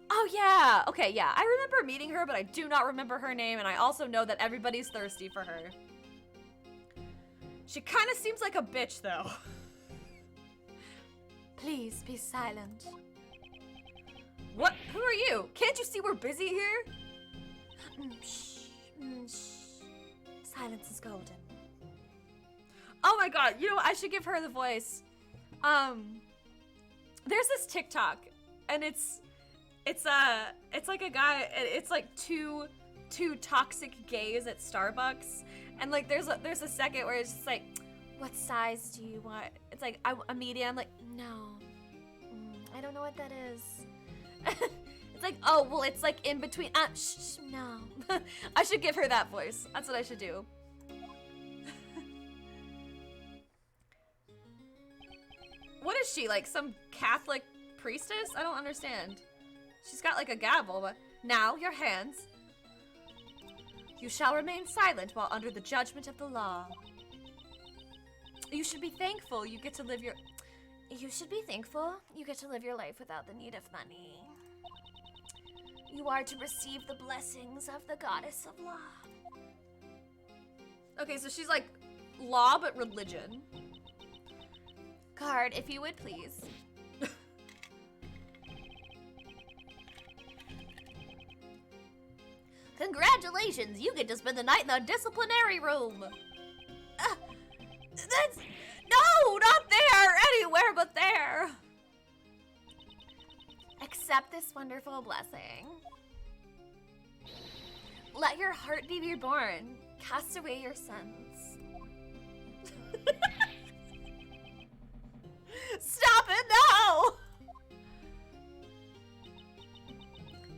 Speaker 2: Oh, yeah. Okay, yeah. I remember meeting her, but I do not remember her name, and I also know that everybody's thirsty for her. She kind of seems like a bitch, though.
Speaker 1: Please be silent.
Speaker 2: What? Who are you? Can't you see we're busy here?
Speaker 1: Shh. Shh. Silence is golden.
Speaker 2: Oh my god, you know what? I should give her the voice. There's this TikTok, and it's like a guy, it's like two toxic gays at Starbucks, and like there's a second where it's just like, what size do you want? It's like, a medium. I'm like, no. I don't know what that is. It's like, oh, well, it's like in between. Shh, no. I should give her that voice. That's what I should do. What is she, like some Catholic priestess? I don't understand. She's got like a gavel, but now your hands. You shall remain silent while under the judgment of the law. You should be thankful you get to live your...
Speaker 1: You should be thankful you get to live your life without the need of money. You are to receive the blessings of the goddess of law.
Speaker 2: Okay, so she's like law but religion.
Speaker 1: Guard, if you would please.
Speaker 3: Congratulations, you get to spend the night in the disciplinary room.
Speaker 2: That's... No, not there! Anywhere but there!
Speaker 1: Accept this wonderful blessing. Let your heart be reborn. Cast away your sins.
Speaker 2: Stop it, no!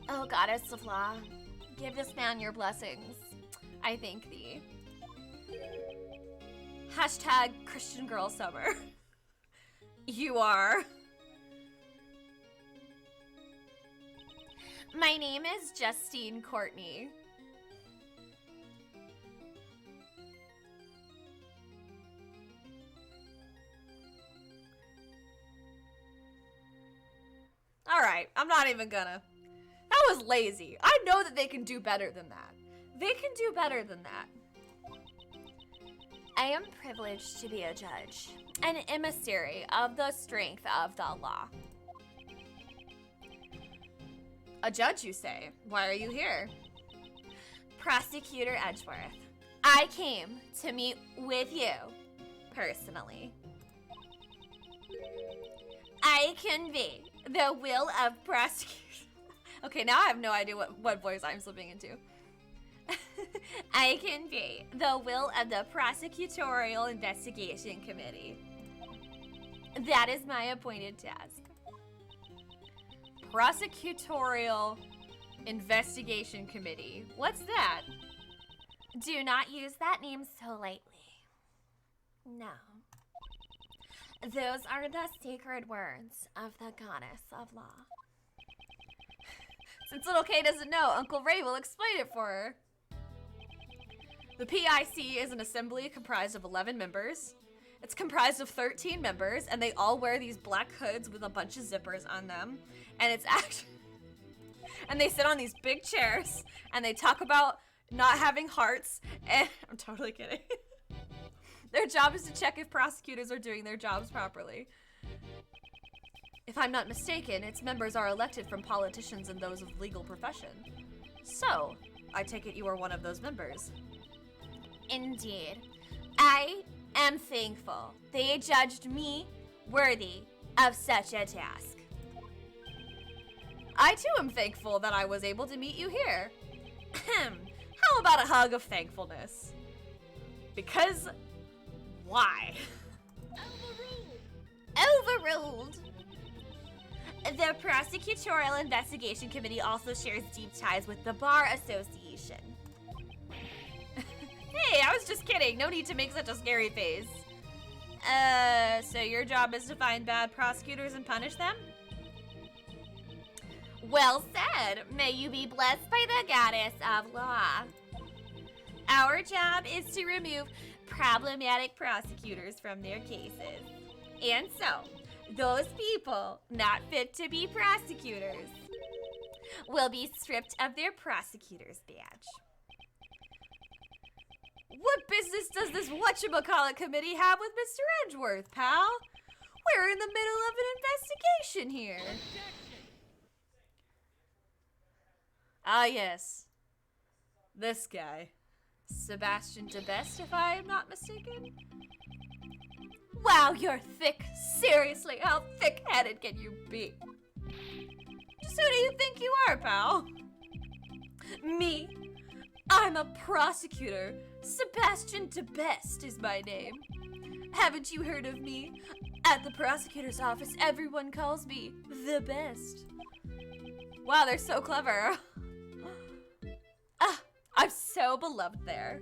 Speaker 1: Oh, goddess of law, give this man your blessings. I thank thee.
Speaker 2: Hashtag Christian Girl Summer. You are.
Speaker 1: My name is Justine Courtney.
Speaker 2: Alright, I'm not even gonna. That was lazy. I know that they can do better than that. They can do better than that.
Speaker 1: I am privileged to be a judge, an emissary of the strength of the law.
Speaker 2: A judge, you say? Why are you here?
Speaker 1: Prosecutor Edgeworth, I came to meet with you, personally. I convey the will of prosecution.
Speaker 2: Okay, now I have no idea what voice I'm slipping into.
Speaker 1: I convey the will of the Prosecutorial Investigation Committee. That is my appointed task.
Speaker 2: Prosecutorial Investigation Committee. What's that?
Speaker 1: Do not use that name so lightly. No. Those are the sacred words of the goddess of law.
Speaker 2: Since Little Kay doesn't know, Uncle Ray will explain it for her. The PIC is an assembly comprised of 11 members. It's comprised of 13 members, and they all wear these black hoods with a bunch of zippers on them. And it's actually... and they sit on these big chairs, and they talk about not having hearts, and... I'm totally kidding. Their job is to check if prosecutors are doing their jobs properly. If I'm not mistaken, its members are elected from politicians and those of legal profession. So, I take it you are one of those members.
Speaker 1: Indeed. I am thankful they judged me worthy of such a task.
Speaker 2: I too am thankful that I was able to meet you here. How about a hug of thankfulness? Because why?
Speaker 1: Overruled. The Prosecutorial Investigation Committee also shares deep ties with the Bar Association.
Speaker 2: hey, I was just kidding. No need to make such a scary face. So your job is to find bad prosecutors and punish them?
Speaker 3: Well said. May you be blessed by the goddess of law. Our job is to remove problematic prosecutors from their cases. And so, those people not fit to be prosecutors will be stripped of their prosecutor's badge.
Speaker 2: What business does this whatchamacallit committee have with Mr. Edgeworth, pal? We're in the middle of an investigation here. Ah, yes. This guy. Sebastian DeBest, if I am not mistaken? Wow, you're thick. Seriously, how thick-headed can you be? Just who do you think you are, pal? Me? I'm a prosecutor. Sebastian DeBest is my name. Haven't you heard of me? At the prosecutor's office, everyone calls me the best. Wow, they're so clever. I'm so beloved there.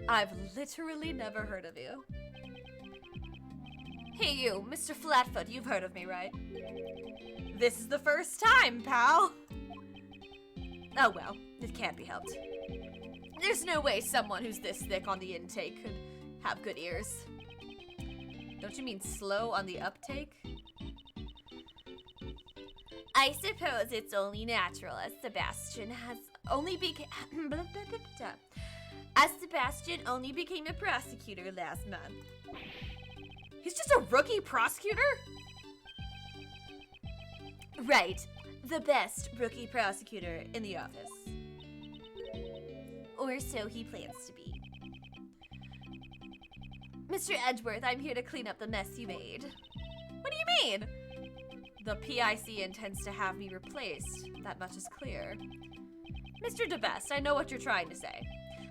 Speaker 2: I've literally never heard of you. Hey you, Mr. Flatfoot, you've heard of me, right? This is the first time, pal. Oh well, it can't be helped. There's no way someone who's this thick on the intake could have good ears. Don't you mean slow on the uptake?
Speaker 3: I suppose it's only natural as Sebastian only became a prosecutor last month.
Speaker 2: He's just a rookie prosecutor?
Speaker 3: Right. The best rookie prosecutor in the office. Or so he plans to be. Mr. Edgeworth, I'm here to clean up the mess you made.
Speaker 2: What do you mean? The PIC intends to have me replaced. That much is clear. Mr. DeBest, I know what you're trying to say.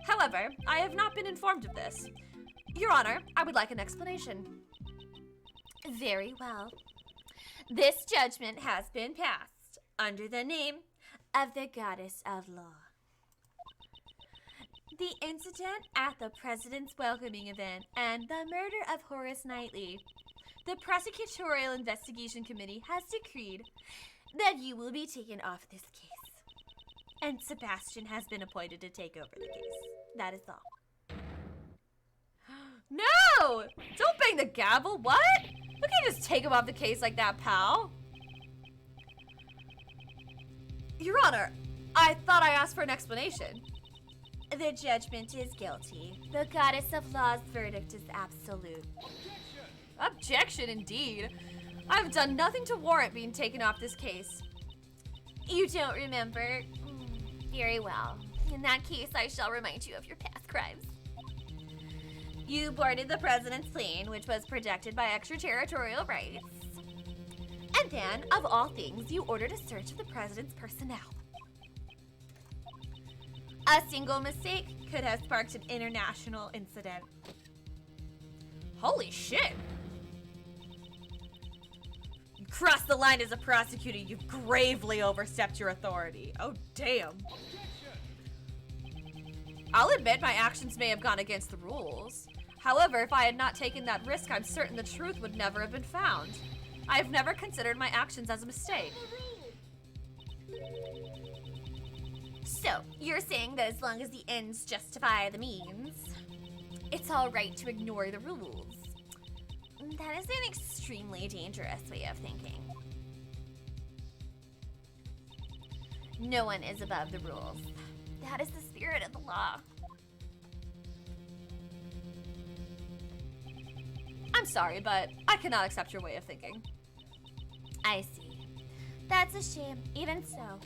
Speaker 2: However, I have not been informed of this. Your Honor, I would like an explanation.
Speaker 3: Very well. This judgment has been passed under the name of the Goddess of Law. The incident at the President's welcoming event and the murder of Horace Knightley. The Prosecutorial Investigation Committee has decreed that you will be taken off this case. And Sebastian has been appointed to take over the case. That is all.
Speaker 2: No! Don't bang the gavel, what? We can't just take him off the case like that, pal. Your Honor, I thought I asked for an explanation.
Speaker 3: The judgment is guilty. The Goddess of Law's verdict is absolute.
Speaker 2: Objection, indeed. I've done nothing to warrant being taken off this case.
Speaker 3: You don't remember? Very well. In that case, I shall remind you of your past crimes. You boarded the President's plane, which was protected by extraterritorial rights. And then, of all things, you ordered a search of the President's personnel. A single mistake could have sparked an international incident.
Speaker 2: Holy shit! You crossed the line as a prosecutor. You've gravely overstepped your authority. Oh, damn. I'll admit my actions may have gone against the rules. However, if I had not taken that risk, I'm certain the truth would never have been found. I have never considered my actions as a mistake.
Speaker 3: So, you're saying that as long as the ends justify the means, it's all right to ignore the rules. That is an extremely dangerous way of thinking. No one is above the rules. That is the spirit of the law.
Speaker 2: I'm sorry, but I cannot accept your way of thinking.
Speaker 3: I see. That's a shame. Even so.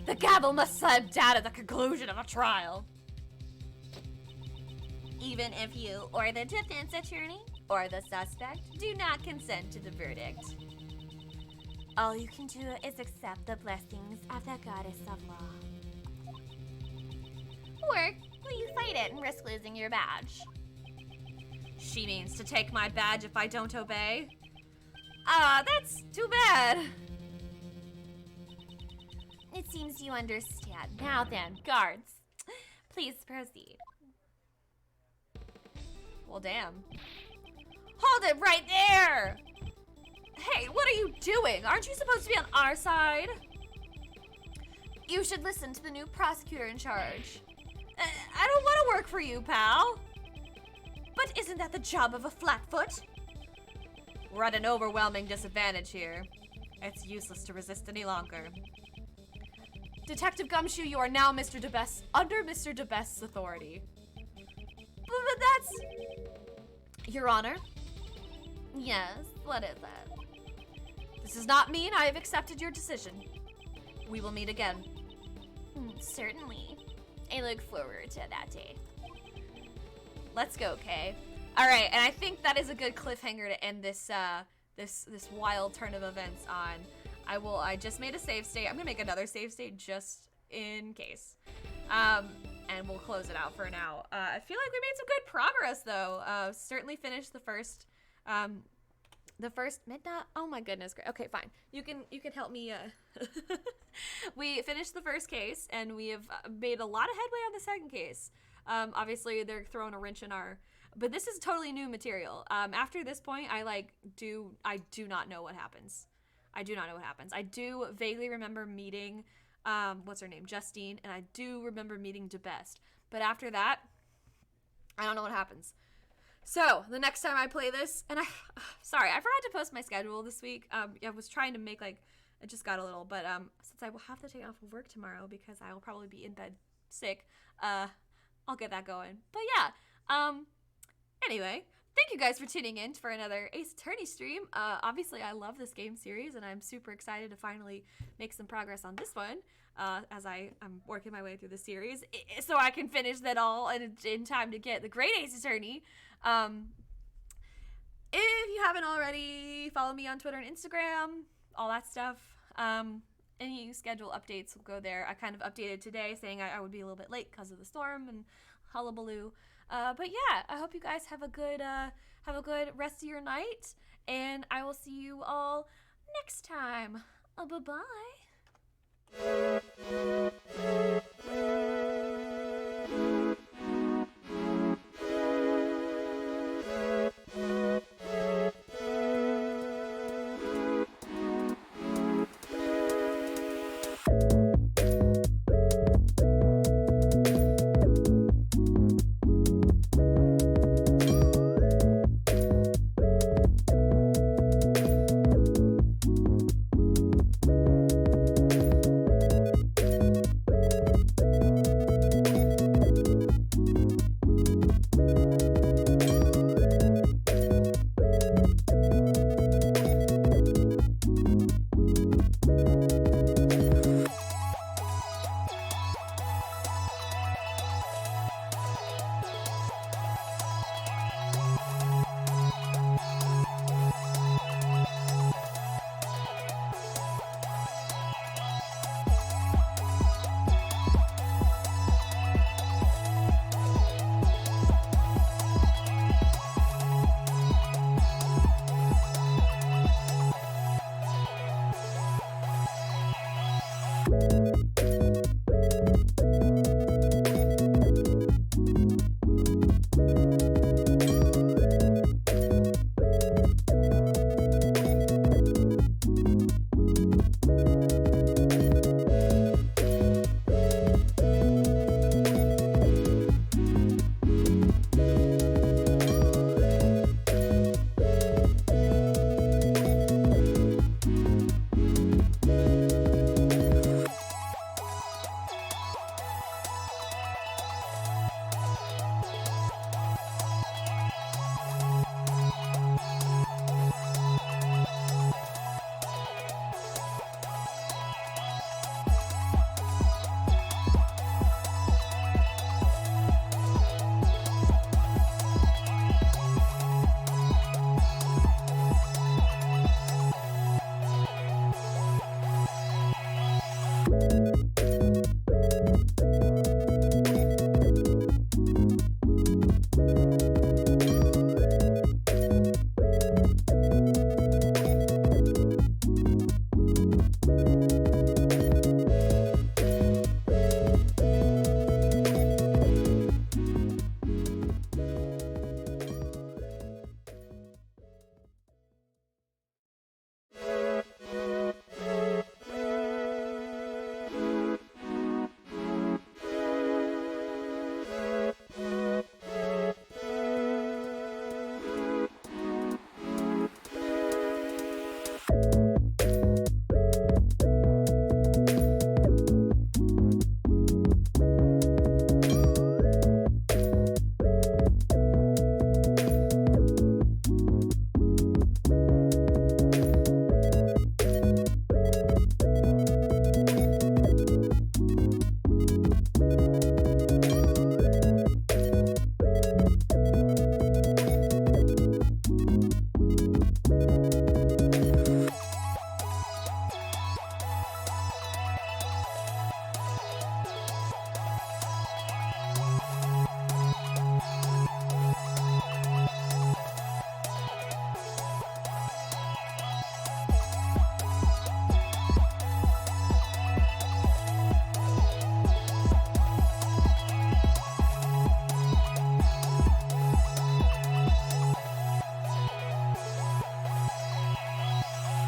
Speaker 2: The gavel must slam down at the conclusion of a trial.
Speaker 3: Even if you or the defense attorney or the suspect do not consent to the verdict. All you can do is accept the blessings of the Goddess of Law. Or will you fight it and risk losing your badge?
Speaker 2: She means to take my badge if I don't obey? Ah, that's too bad.
Speaker 3: It seems you understand. Now then, guards, please proceed.
Speaker 2: Well, damn. Hold it right there! Hey, what are you doing? Aren't you supposed to be on our side? You should listen to the new prosecutor in charge. I don't want to work for you, pal. But isn't that the job of a flatfoot? We're at an overwhelming disadvantage here. It's useless to resist any longer. Detective Gumshoe, you are now Mr. DeBest's, under Mr. DeBest's authority. But that's... Your Honor?
Speaker 3: Yes, what is it?
Speaker 2: This does not mean I have accepted your decision. We will meet again.
Speaker 3: Certainly. I look forward to that day.
Speaker 2: Let's go, Kay. All right, and I think that is a good cliffhanger to end this this wild turn of events on. I just made a save state. I'm gonna make another save state just in case. And we'll close it out for now. I feel like we made some good progress though. Certainly finished the first midnight. Oh my goodness. Okay, fine. You can help me. We finished the first case and we have made a lot of headway on the second case. Obviously they're throwing a wrench in our, but this is totally new material. After this point, I do not know what happens. I do not know what happens. I do vaguely remember meeting, what's her name? Justine. And I do remember meeting DeBest. But after that, I don't know what happens. So the next time I play this, and sorry, I forgot to post my schedule this week. I was trying to make it just got a little, but since I will have to take off of work tomorrow because I will probably be in bed sick, I'll get that going. But yeah, anyway, thank you guys for tuning in for another Ace Attorney stream. Obviously, I love this game series, and I'm super excited to finally make some progress on this one. As I'm working my way through the series, so I can finish that all in time to get the Great Ace Attorney. If you haven't already, follow me on Twitter and Instagram, all that stuff. Any schedule updates will go there. I kind of updated today saying I would be a little bit late because of the storm and hullabaloo. But yeah, I hope you guys have a good rest of your night, and I will see you all next time. Bye-bye.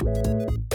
Speaker 3: you.